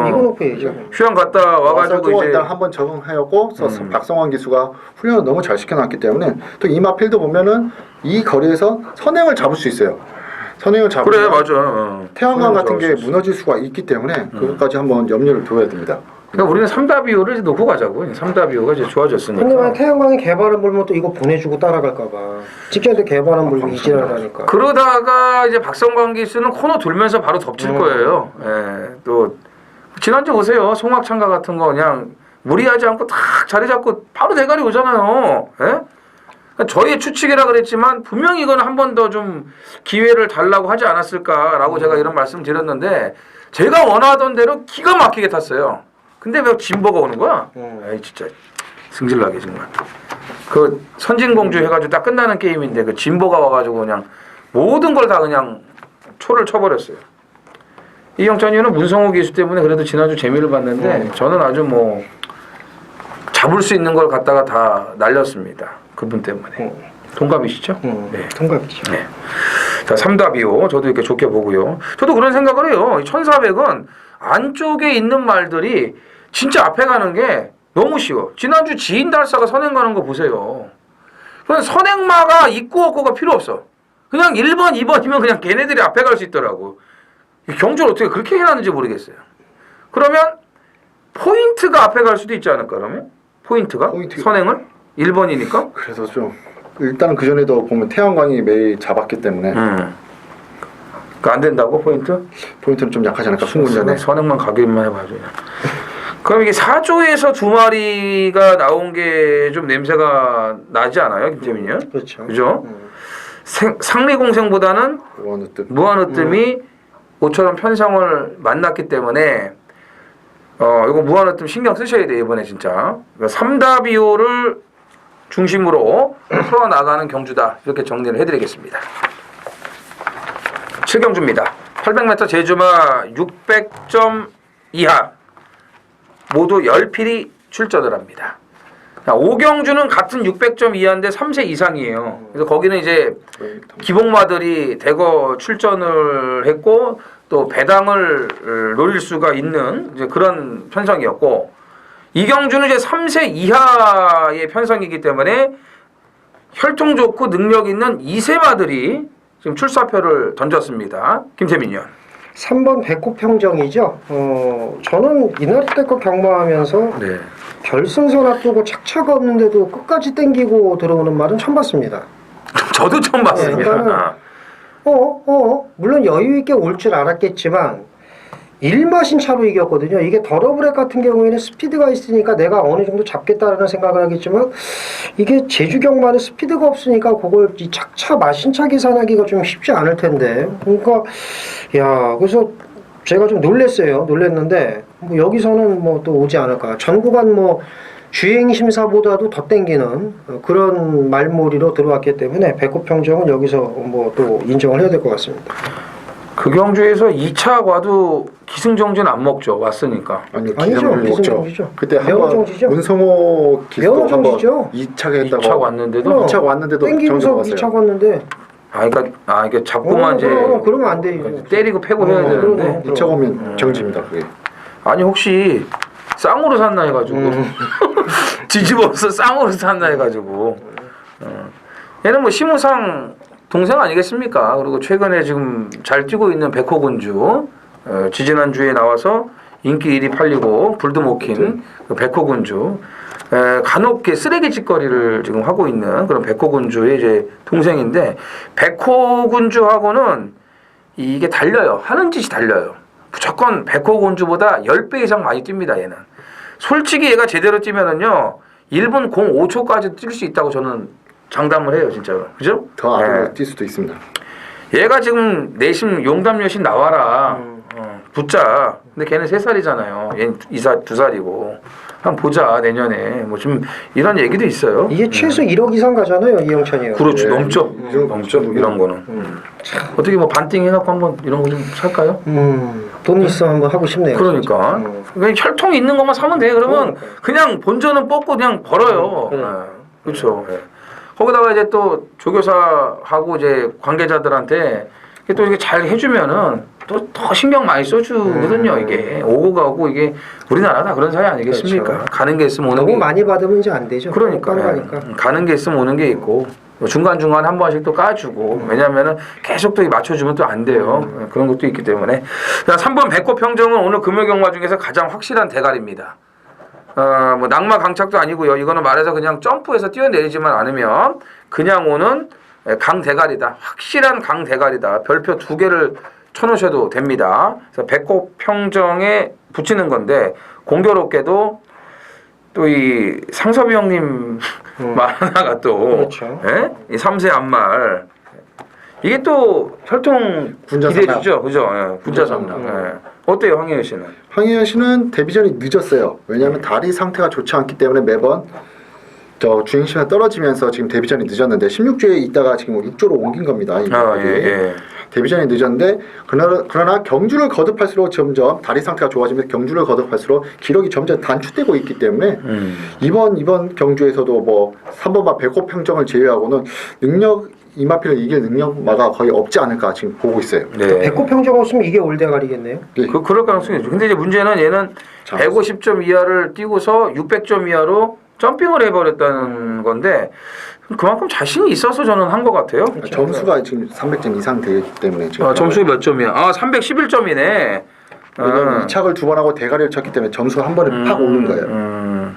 이거 높여야죠. 휴양 갔다 와가지고 이제 일단 한번 적응하였고 박성환 기수가 훈련을 너무 잘 시켜놨기 때문에 또 이마필도 보면은 이 거리에서 선행을 잡을 수 있어요. 선행을 잡으면 그래 맞아. 태양광 같은 게 무너질 수가 있기 때문에 그것까지 한번 염려를 둬야 됩니다. 그러니까 우리는 3답 이후를 놓고 가자고. 3답 이후가 이제 좋아졌으니까. 근데 만약 태양광이 개발을 물면 또 이거 보내주고 따라갈까봐 직전에 개발은 물고 이지랄을 하니까. 그러다가 이제 박성광 기수는 코너 돌면서 바로 덮칠 거예요. 예, 또 지난주 보세요. 송악창가 같은 거 그냥 무리하지 않고 탁 자리 잡고 바로 대가리 오잖아요. 예? 그러니까 저희의 추측이라 그랬지만 분명히 이건 한 번 더 좀 기회를 달라고 하지 않았을까라고 제가 이런 말씀 드렸는데 제가 원하던 대로 기가 막히게 탔어요. 근데 왜 진보가 오는 거야? 에이 진짜 승질나게 정말. 그 선진공주 해가지고 딱 끝나는 게임인데 그 진보가 와가지고 그냥 모든 걸 다 그냥 초를 쳐버렸어요. 이영찬 의원은 문성호 기수 때문에 그래도 지난주 재미를 봤는데 저는 아주 뭐 잡을 수 있는 걸 갖다가 다 날렸습니다. 그분 때문에. 동갑이시죠? 네, 동갑이죠. 네. 자, 3답이요. 저도 이렇게 좋게 보고요. 저도 그런 생각을 해요. 1400은 안쪽에 있는 말들이 진짜 앞에 가는 게 너무 쉬워. 지난주 지인달사가 선행 가는 거 보세요. 그건 선행마가 있고 없고가 필요 없어. 그냥 1번, 2번이면 그냥 걔네들이 앞에 갈 수 있더라고. 경주를 어떻게 그렇게 해놨는지 모르겠어요. 그러면 포인트가 앞에 갈 수도 있지 않을까, 그러면? 포인트가? 선행을? 1번이니까? 그래서 좀 일단은 그 전에도 보면 태양광이 매일 잡았기 때문에 그 안 된다고 포인트? 포인트는 좀 약하지 않을까 순군전에. 선행만 가기만 해봐줘. 그럼 이게 4조에서 2마리가 나온 게 좀 냄새가 나지 않아요, 김재민이요? 그렇죠. 그죠? 상리공생보다는 무한으뜸이 모처럼 편성을 만났기 때문에 이거 무한으뜸 신경 쓰셔야 돼요, 이번에 진짜. 그러니까 3답이호를 중심으로 풀어나가는 경주다. 이렇게 정리를 해드리겠습니다. 7경주입니다. 800m 제주마 600점 이하 모두 10필이 출전을 합니다. 5경주는 같은 600점 이하인데 3세 이상이에요. 그래서 거기는 이제 기복마들이 대거 출전을 했고 또 배당을 노릴 수가 있는 이제 그런 편성이었고, 2경주는 이제 3세 이하의 편성이기 때문에 혈통 좋고 능력 있는 2세마들이 지금 출사표를 던졌습니다. 김태민 의원. 3번 백호평정이죠. 저는 이날 때껏 경마하면서 네. 결승선 앞두고 착차가 없는데도 끝까지 땡기고 들어오는 말은 처음 봤습니다. 저도 처음 봤습니다. 물론 여유 있게 올 줄 알았겠지만 1마신 차로 이겼거든요. 이게 더러브렉 같은 경우에는 스피드가 있으니까 내가 어느 정도 잡겠다라는 생각을 하겠지만 이게 제주 경마는 스피드가 없으니까 그걸 이 착차 마신차 계산하기가 좀 쉽지 않을 텐데. 그러니까 그래서 제가 좀 놀랬는데 뭐 여기서는 뭐 또 오지 않을까. 전 구간 뭐 주행 심사보다도 더 땡기는 그런 말몰이로 들어왔기 때문에 백호평정은 여기서 뭐 또 인정을 해야 될 것 같습니다. 그 경주에서 2차 과도 기승정지는 안 먹죠. 왔으니까. 아니죠. 기승정지죠. 그때 한번 문성호 기수도 한번 2차가 했다고. 2차 왔는데도 2차 왔는데도 땡기면서 2차 갔는데. 그러니까 잡고만 이제 그러면 안 돼. 때리고 패고 해야 되는데 2차 오면 정지입니다. 그게. 아니 혹시 쌍으로 샀나 해가지고 뒤집어서 쌍으로 샀나 해가지고 얘는 뭐 시무상 동생 아니겠습니까? 그리고 최근에 지금 잘 뛰고 있는 백호군주 지지난주에 나와서 인기 1위 팔리고 불도 못 킨 백호군주 간혹 쓰레기 짓거리를 지금 하고 있는 그런 백호군주의 이제 동생인데, 백호군주하고는 이게 달려요. 하는 짓이 달려요. 무조건 백호군주보다 10배 이상 많이 뜁니다. 얘는 솔직히 얘가 제대로 뛰면은요 1분 05초까지 뛸 수 있다고 저는 장담을 해요, 진짜로. 그죠? 더 앞으로 뛸 수도 있습니다. 얘가 지금 내심 용담 여신 나와라 붙자. 근데 걔는 3살이잖아요. 얘는 2살이고. 한번 보자 내년에. 뭐 지금 이런 얘기도 있어요. 이게 최소 1억 이상 가잖아요, 이영찬이요. 그렇죠. 네. 넘죠. 넘죠. 이런 거는. 어떻게 뭐 반띵 해갖고 한번 이런 거 좀 살까요? 돈 있으면 한번 하고 싶네요. 그러니까. 그냥 혈통이 있는 것만 사면 돼. 그러면 그냥 본전은 뽑고 그냥 벌어요. 그렇죠. 거기다가 이제 또 조교사하고 이제 관계자들한테 또 이렇게 잘 해주면은 또 더 신경 많이 써주거든요. 이게 오고 가고 이게 우리나라 다 그런 사회 아니겠습니까? 그렇죠. 가는 게 있으면 오는 너무 게 많이 받으면 이제 안 되죠. 그러니까 가는 게 있으면 오는 게 있고 중간 중간에 한 번씩 또 까주고 왜냐하면은 계속 또 맞춰주면 또 안 돼요. 그런 것도 있기 때문에. 3번 백호평정은 오늘 금요경마 중에서 가장 확실한 대가리입니다. 뭐 낙마 강착도 아니고요. 이거는 말해서 그냥 점프해서 뛰어내리지만 않으면 그냥 오는 강대가리다. 확실한 강대가리다. 별표 2개를 쳐놓으셔도 됩니다. 그래서 백호평정에 붙이는 공교롭게도 또 이 상섭이 형님 말 하나가 또 그렇죠. 이 3세 앞말 이게 또 혈통 기대주죠. 그죠? 군자삼락. 어때요, 황혜연 씨는? 황혜연 씨는 데뷔전이 늦었어요. 왜냐하면 다리 상태가 좋지 않기 때문에 매번 주행 시간이 떨어지면서 지금 데뷔전이 늦었는데 16주에 있다가 지금 6조로 옮긴 겁니다. 데뷔전이 늦었는데 그러나 경주를 거듭할수록 점점 다리 상태가 좋아지면서 경주를 거듭할수록 기록이 점점 단축되고 있기 때문에 이번 경주에서도 뭐 3번마 백호평정을 제외하고는 능력 이 마필을 이길 능력마가 거의 없지 않을까 지금 보고 있어요. 네. 배꼽 평저가 없으면 이게 올대가리겠네요. 예. 그럴 가능성이 있죠. 근데 이제 문제는 얘는 자. 150점 이하를 뛰고서 600점 이하로 점핑을 해버렸다는 건데 그만큼 자신이 있어서 저는 한 것 같아요. 점수가 지금 300점 이상 되기 때문에 지금 점수가 몇 점이야? 311점이네. 왜냐면 이착을 두 번 하고 대가리를 쳤기 때문에 점수가 한 번에 팍 오른 거예요.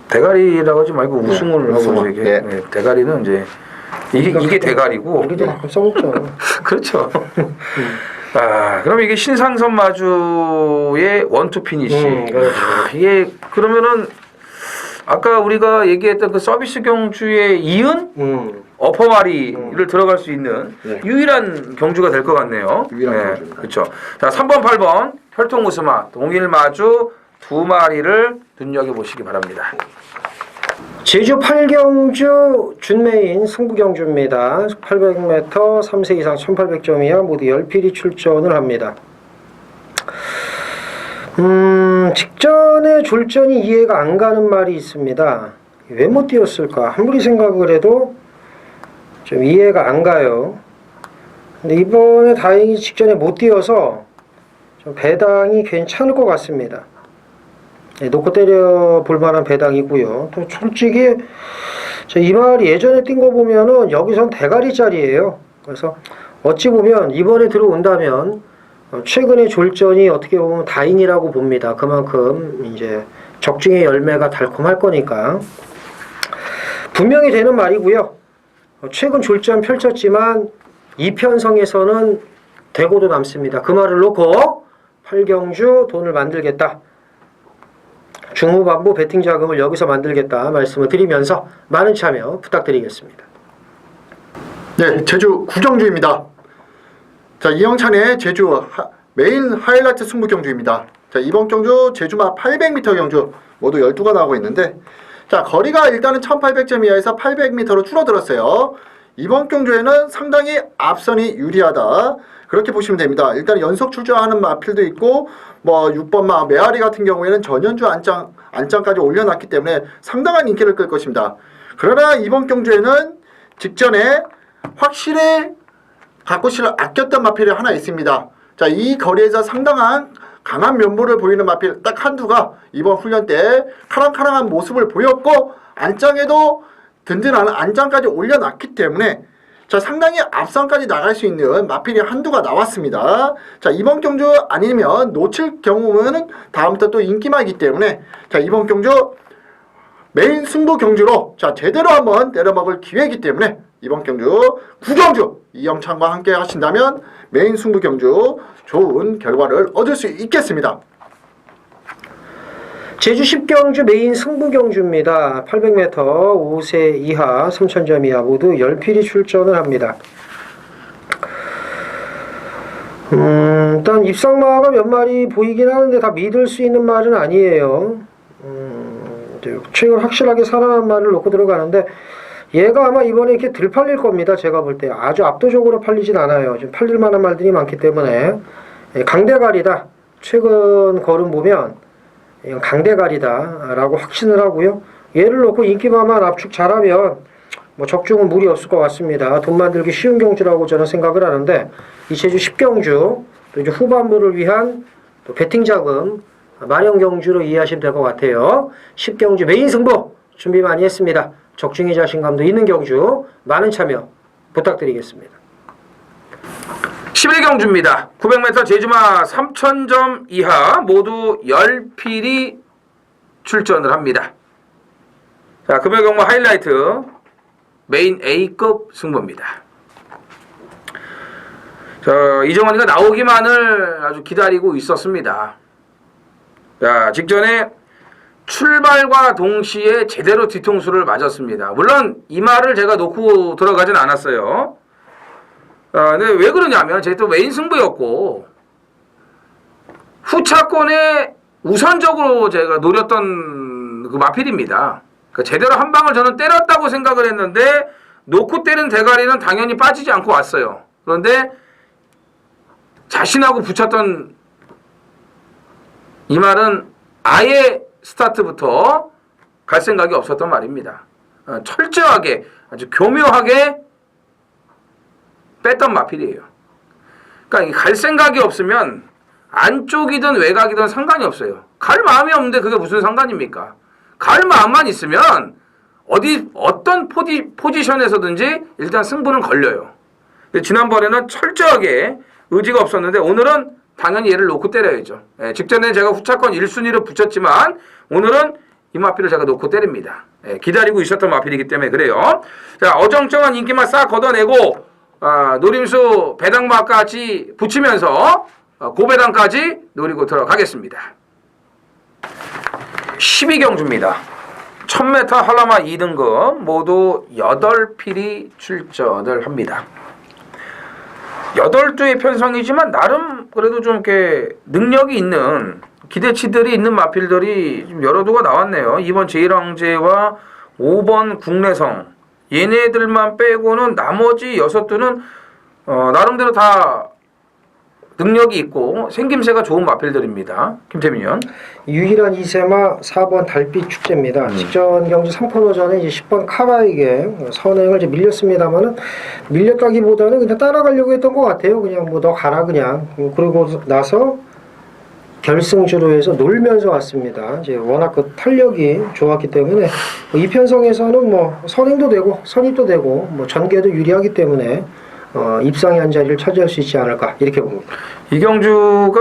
대가리라고 하지 말고 우승을 하고 우승을. 이게 네. 네, 대가리는 이제 이게 대가리고 우리도 가끔 써먹죠. 그렇죠. 그럼 이게 신상선 마주의 원투 피니시. 그렇죠. 이게 그러면은 아까 우리가 얘기했던 그 서비스 경주에 이은 어퍼마리를 들어갈 수 있는 네. 유일한 경주가 될 것 같네요. 유일한 경주입니다. 그렇죠. 자, 3번, 8번 혈통 우스마 동일 마주 두 마리를 눈여겨 보시기 바랍니다. 제주 8경주 준메인 승부경주입니다. 800m 3세 이상 1800점 이하 모두 10필이 출전을 합니다. 직전에 졸전이 이해가 안 가는 말이 있습니다. 왜 못 뛰었을까? 아무리 생각을 해도 좀 이해가 안 가요. 근데 이번에 다행히 직전에 못 뛰어서 좀 배당이 괜찮을 것 같습니다. 네, 놓고 때려 볼 만한 배당이고요. 또 솔직히 이 말이 예전에 뛴 거 보면은 여기선 대가리짜리예요. 그래서 어찌 보면 이번에 들어온다면 최근의 졸전이 어떻게 보면 다행이라고 봅니다. 그만큼 이제 적중의 열매가 달콤할 거니까 분명히 되는 말이고요. 최근 졸전 펼쳤지만 이편성에서는 되고도 남습니다. 그 말을 놓고 8경주 돈을 만들겠다. 중후반부 베팅 자금을 여기서 만들겠다 말씀을 드리면서 많은 참여 부탁드리겠습니다. 네, 제주 구경주입니다. 자, 이영찬의 제주 메인 하이라이트 승부 경주입니다. 자, 이번 경주 제주마 800m 경주 모두 12가 나오고 있는데 자, 거리가 일단은 1800점 이하에서 800m로 줄어들었어요. 이번 경주에는 상당히 앞선이 유리하다. 그렇게 보시면 됩니다. 일단 연속 출전하는 마필도 있고 뭐 6번 메아리 같은 경우에는 전연주 안장까지 올려놨기 때문에 상당한 인기를 끌 것입니다. 그러나 이번 경주에는 직전에 확실히 가꾸시를 아꼈던 마필이 하나 있습니다. 자, 이 거리에서 상당한 강한 면모를 보이는 마필 딱 한두가 이번 훈련 때 카랑카랑한 모습을 보였고 안장에도 든든한 안장까지 올려놨기 때문에 자, 상당히 앞선까지 나갈 수 있는 마필이 한두가 나왔습니다. 자, 이번 경주 아니면 놓칠 경우는 다음부터 또 인기마이기 때문에 자, 이번 경주 메인 승부 경주로 자, 제대로 한번 때려먹을 기회이기 때문에 이번 경주 구경주 이영찬과 함께 하신다면 메인 승부 경주 좋은 결과를 얻을 수 있겠습니다. 제주 10경주 메인 승부경주입니다. 800m 5세 이하 3000점 이하 모두 10필이 출전을 합니다. 일단 입상마가 몇 마리 보이긴 하는데 다 믿을 수 있는 말은 아니에요. 최근 확실하게 살아난 말을 놓고 들어가는데 얘가 아마 이번에 이렇게 들 팔릴 겁니다. 제가 볼 때 아주 압도적으로 팔리진 않아요. 지금 팔릴 만한 말들이 많기 때문에 강대가리다. 최근 걸음 보면 강대가리다 라고 확신을 하고요. 얘를 놓고 인기만만 압축 잘하면 뭐 적중은 무리 없을 것 같습니다. 돈 만들기 쉬운 경주라고 저는 생각을 하는데 이 제주 10경주 또 이제 후반부를 위한 또 배팅 자금 마련 경주로 이해하시면 될 것 같아요. 10경주 메인 승부 준비 많이 했습니다. 적중의 자신감도 있는 경주 많은 참여 부탁드리겠습니다. 11경주입니다. 900m 제주마 3000점 이하 모두 10필이 출전을 합니다. 자, 금요 경마 하이라이트 메인 A급 승부입니다. 자, 이정원이가 나오기만을 아주 기다리고 있었습니다. 자, 직전에 출발과 동시에 제대로 뒤통수를 맞았습니다. 물론 이 말을 제가 놓고 들어가진 않았어요. 근데 왜 그러냐면 제가 또 메인 승부였고 후차권에 우선적으로 제가 노렸던 그 마필입니다. 그러니까 제대로 한 방을 저는 때렸다고 생각을 했는데 놓고 때린 대가리는 당연히 빠지지 않고 왔어요. 그런데 자신하고 붙였던 이 말은 아예 스타트부터 갈 생각이 없었던 말입니다. 철저하게 아주 교묘하게 뺐던 마필이에요. 그러니까 갈 생각이 없으면 안쪽이든 외곽이든 상관이 없어요. 갈 마음이 없는데 그게 무슨 상관입니까? 갈 마음만 있으면 어떤 포지션에서든지 일단 승부는 걸려요. 근데 지난번에는 철저하게 의지가 없었는데 오늘은 당연히 얘를 놓고 때려야죠. 예, 직전에 제가 후차권 1순위로 붙였지만 오늘은 이 마필을 제가 놓고 때립니다. 예, 기다리고 있었던 마필이기 때문에 그래요. 자, 어정쩡한 인기만 싹 걷어내고 노림수 배당마까지 붙이면서 고배당까지 노리고 들어가겠습니다. 12경주입니다. 1000m 한라마 2등급 모두 8필이 출전을 합니다. 8두의 편성이지만 나름 그래도 좀 이렇게 능력이 있는 기대치들이 있는 마필들이 좀 여러 두가 나왔네요. 2번 제1황제와 5번 국내성 얘네들만 빼고는 나머지 6두는 나름대로 다 능력이 있고 생김새가 좋은 마필들입니다. 김태민 의원. 유일한 이세마 4번 달빛 축제입니다. 직전 경주 3코너 전에 이제 10번 카라에게 선행을 이제 밀렸습니다만은 밀렸다기보다는 그냥 따라가려고 했던 것 같아요. 그냥 뭐 너 가라 그냥. 그러고 나서 결승주로 해서 놀면서 왔습니다. 이제 워낙 그 탄력이 좋았기 때문에 이 편성에서는 뭐 선행도 되고 선입도 되고 뭐 전개도 유리하기 때문에 입상의 한 자리를 차지할 수 있지 않을까 이렇게 봅니다. 이 경주가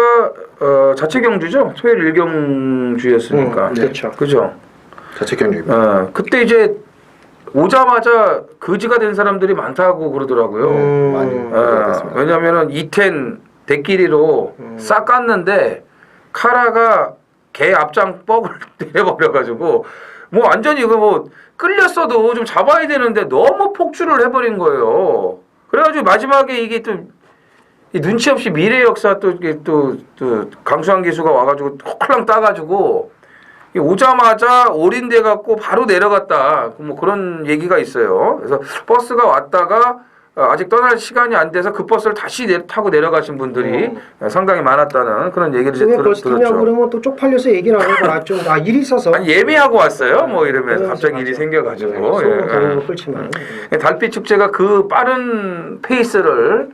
자체 경주죠. 토요일 1경주였으니까. 그렇죠. 그죠. 자체 경주입니다. 그때 이제 오자마자 거지가 된 사람들이 많다고 그러더라고요. 많이 됐습니다. 왜냐면은 이텐 대끼리로 싹 깠는데 카라가 개 앞장 뻑을 내버려가지고 뭐 완전히 이거 뭐 끌렸어도 좀 잡아야 되는데 너무 폭주를 해버린 거예요. 그래가지고 마지막에 이게 또 눈치 없이 미래 역사 또 이게 또 강수환 기수가 와가지고 홀랑 따가지고 오자마자 올인돼 갖고 바로 내려갔다. 뭐 그런 얘기가 있어요. 그래서 버스가 왔다가 아직 떠날 시간이 안 돼서 그 버스를 다시 타고 내려가신 분들이 상당히 많았다는 그런 얘기를 버스 타냐고 들었죠. 그러면 또 쪽팔려서 얘기를 안 하고 좀 일이 있어서 아니 예매하고 왔어요. 뭐 이러면서 갑자기 일이 생겨가지고. 끌지만 달빛 축제가 그 빠른 페이스를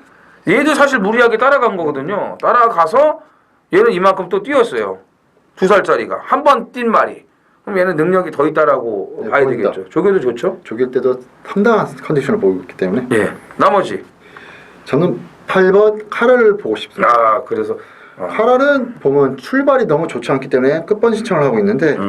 얘도 사실 무리하게 따라간 거거든요. 따라가서 얘는 이만큼 또 뛰었어요. 2살짜리가 한 번 뛴 말이. 그럼 얘는 능력이 더 있다라고 네, 봐야 보인다. 되겠죠. 조개도 좋죠. 조길 때도 상당한 컨디션을 보이고 있기 때문에 예. 나머지. 저는 8번 카라를 보고 싶습니다. 그래서 카라는 보면 출발이 너무 좋지 않기 때문에 끝번 신청을 하고 있는데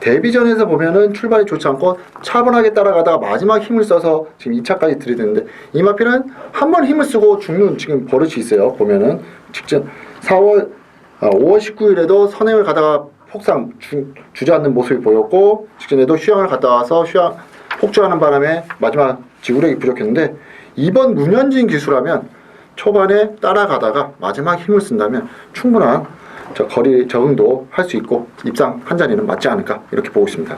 데뷔전에서 보면은 출발이 좋지 않고 차분하게 따라가다가 마지막 힘을 써서 지금 2차까지 들이대는데 이 마필은 한 번 힘을 쓰고 죽는 지금 버릇이 있어요. 보면은 직전 5월 19일에도 선행을 가다가 폭상 주저앉는 모습이 보였고 직전에도 휴양을 갔다 와서 폭주하는 바람에 마지막 지구력이 부족했는데 이번 문현진 기수라면 초반에 따라가다가 마지막 힘을 쓴다면 충분한 거리 적응도 할 수 있고 입상 한 자리는 맞지 않을까 이렇게 보고 있습니다.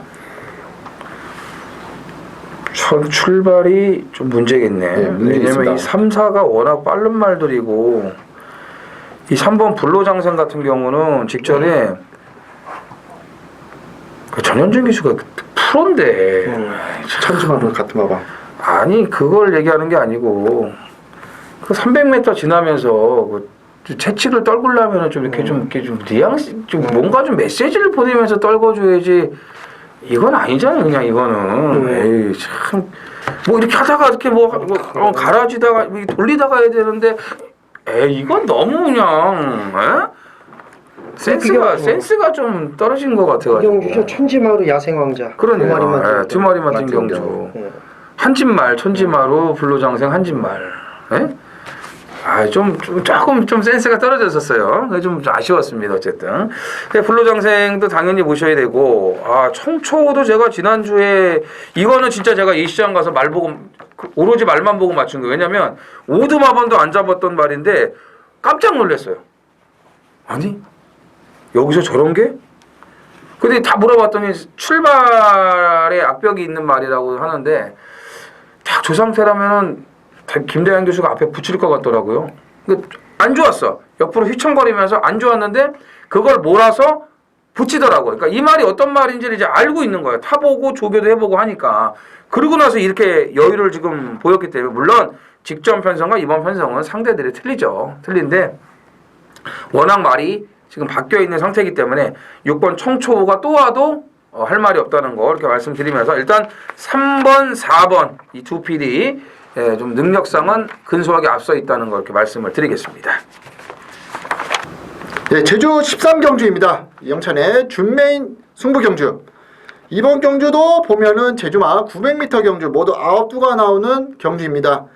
출발이 좀 문제겠네. 네, 문제 왜냐면 있습니다. 이 3, 4가 워낙 빠른 말들이고 이 3번 불로장생 같은 경우는 직전에 그 전현준 기수가 프로인데 천지마루 같은 마방. 아니 그걸 얘기하는 게 아니고 그 300m 지나면서 그 채찍을 떨굴려면 좀 이렇게 좀 뉘앙스 좀 뭔가 좀 메시지를 보내면서 떨궈줘야지. 이건 아니잖아요. 그냥 이거는 에이 참 뭐 이렇게 하다가 이렇게 뭐 갈아지다가 돌리다가 해야 되는데 에이 이건 너무 그냥 센스가 좀 떨어진 것 같아가지고. 경주죠. 천지마루 야생왕자. 그러네요. 두 마리만 뛴 경주. 한진말 천지마루 불로장생 한진말. 조금 센스가 떨어졌었어요. 좀 아쉬웠습니다. 어쨌든 불로장생도 당연히 모셔야 되고 청초도 제가 지난주에 이거는 진짜 제가 이 시장 가서 말 보고 오로지 말만 보고 맞춘 거예요. 왜냐면 오두마번도 안 잡았던 말인데 깜짝 놀랐어요. 아니 여기서 저런 게? 근데 다 물어봤더니 출발에 악벽이 있는 말이라고 하는데 딱 저 상태라면은 김대한 교수가 앞에 붙일 것 같더라고요. 안 좋았어. 옆으로 휘청거리면서 안 좋았는데 그걸 몰아서 붙이더라고요. 그러니까 이 말이 어떤 말인지를 이제 알고 있는 거예요. 타보고 조교도 해보고 하니까. 그러고 나서 이렇게 여유를 지금 보였기 때문에 물론 직전 편성과 이번 편성은 상대들이 틀리죠. 틀린데 워낙 말이 지금 바뀌어 있는 상태이기 때문에 6번 청초가 또 와도 할 말이 없다는 거 이렇게 말씀드리면서 일단 3번, 4번 이 두 필이 좀 능력상은 근소하게 앞서 있다는 거 이렇게 말씀을 드리겠습니다. 네, 제주 13경주입니다. 이영찬의 준메인 승부경주. 이번 경주도 보면은 제주마 900m 경주 모두 9두가 나오는 경주입니다.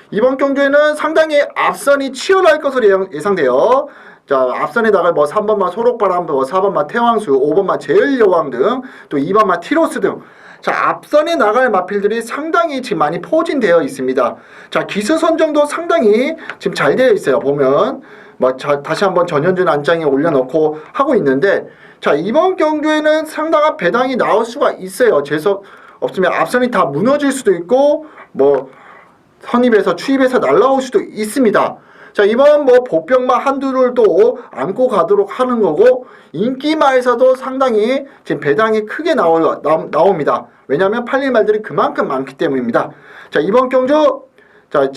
이번 경주에는 상당히 앞선이 치열할 것으로 예상돼요. 자, 앞선에 나갈 뭐 3번마 소록바람, 뭐 4번마 태왕수, 5번마 제일여왕 등, 또 2번마 티로스 등. 자, 앞선에 나갈 마필들이 상당히 지금 많이 포진되어 있습니다. 자, 기수 선정도 상당히 지금 잘 되어 있어요. 보면 다시 한번 전현준 안장에 올려놓고 하고 있는데, 자, 이번 경주에는 상당한 배당이 나올 수가 있어요. 재석 없으면 앞선이 다 무너질 수도 있고 뭐 선입에서 추입해서 날라올 수도 있습니다. 자, 이번 뭐 보병마 한두를 또 안고 가도록 하는 거고, 인기마에서도 상당히 지금 배당이 크게 나옵니다. 왜냐하면 팔릴 말들이 그만큼 많기 때문입니다. 자, 이번 경주, 자,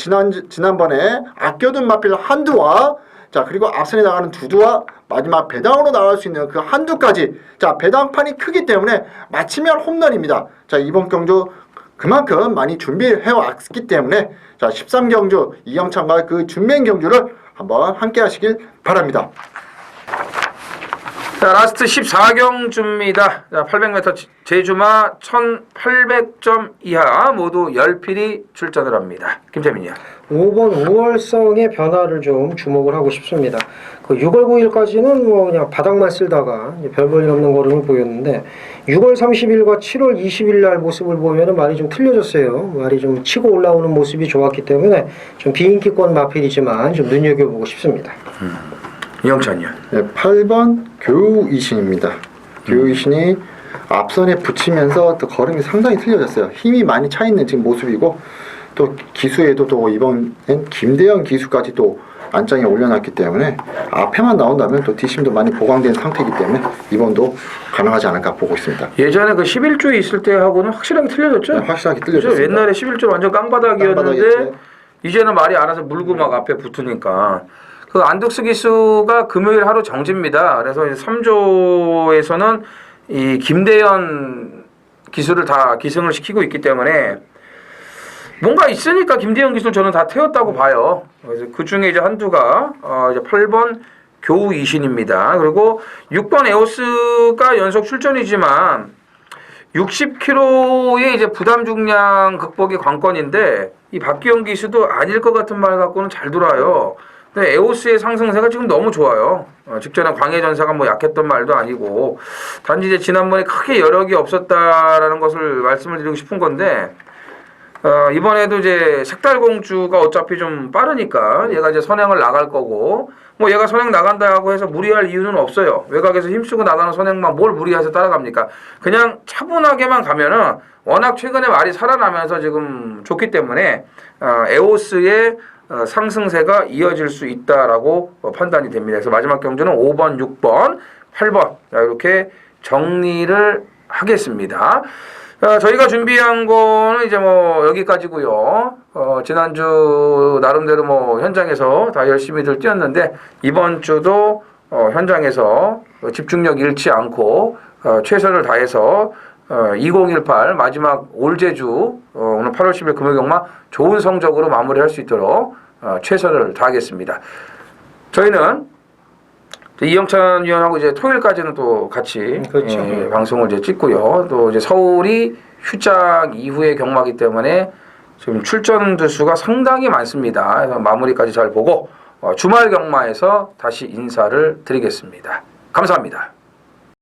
지난번에 아껴둔 마필 한두와, 자, 그리고 앞선에 나가는 두두와 마지막 배당으로 나갈 수 있는 그 한두까지, 자, 배당판이 크기 때문에 맞히면 홈런입니다. 자, 이번 경주 그만큼 많이 준비해 왔기 때문에, 자, 13경주 이영찬과 그 준메인 경주를 한번 함께 하시길 바랍니다. 자, 라스트 14경주입니다. 자, 800m 제주마 1800점 이하 모두 10필이 출전을 합니다. 김재민이요. 5번 5월성의 변화를 좀 주목을 하고 싶습니다. 그 6월 9일까지는 뭐 그냥 바닥만 쓸다가 별 볼 일 없는 걸음을 보였는데 6월 30일과 7월 20일 날 모습을 보면은 말이 좀 틀려졌어요. 말이 좀 치고 올라오는 모습이 좋았기 때문에 좀 비인기권 마필이지만 좀 눈여겨보고 싶습니다. 이영찬이요. 네, 8번 교우이신입니다. 교우이신이 앞선에 붙이면서 또 걸음이 상당히 틀려졌어요. 힘이 많이 차 있는 지금 모습이고, 또 기수에도 또 이번엔 김대현 기수까지 또 안장에 올려놨기 때문에 앞에만 나온다면 또 뒷심도 많이 보강된 상태이기 때문에 이번도 가능하지 않을까 보고 있습니다. 예전에 그 11조에 있을 때하고는 확실하게 틀려졌죠? 네, 확실하게 틀려졌습니다. 옛날에 11조 완전 깡바닥이었는데 깡바닥이었지. 이제는 말이 알아서 물고 막 앞에 붙으니까. 그 안덕수 기수가 금요일 하루 정지입니다. 그래서 이제 3조에서는 이 김대현 기수를 다 기승을 시키고 있기 때문에 뭔가 있으니까 김대현 기수를 저는 다 태웠다고 봐요. 그래서 그 중에 이제 한두가 이제 8번 교우 이신입니다. 그리고 6번 에오스가 연속 출전이지만 60kg의 이제 부담 중량 극복이 관건인데 이 박기영 기수도 아닐 것 같은 말 갖고는 잘 돌아요. 근데 에오스의 상승세가 지금 너무 좋아요. 직전에 광해전사가 뭐 약했던 말도 아니고 단지 이제 지난번에 크게 여력이 없었다라는 것을 말씀을 드리고 싶은 건데 이번에도 이제 색달공주가 어차피 좀 빠르니까 얘가 이제 선행을 나갈 거고 뭐 얘가 선행 나간다고 해서 무리할 이유는 없어요. 외곽에서 힘쓰고 나가는 선행만 뭘 무리해서 따라갑니까? 그냥 차분하게만 가면은 워낙 최근에 말이 살아나면서 지금 좋기 때문에 에오스의 상승세가 이어질 수 있다라고 판단이 됩니다. 그래서 마지막 경주는 5번, 6번, 8번 이렇게 정리를 하겠습니다. 저희가 준비한 거는 이제 뭐 여기까지고요. 지난주 나름대로 뭐 현장에서 다 열심히들 뛰었는데 이번 주도 현장에서 집중력 잃지 않고 최선을 다해서 2018 마지막 올제주 오늘 8월 10일 금요경마 좋은 성적으로 마무리할 수 있도록 최선을 다하겠습니다. 저희는 이영찬 위원하고 이제 토요일까지는 또 같이 그렇죠. 방송을 이제 찍고요. 또 이제 서울이 휴장 이후의 경마기 때문에 지금 출전 수가 상당히 많습니다. 그래서 마무리까지 잘 보고 주말 경마에서 다시 인사를 드리겠습니다. 감사합니다.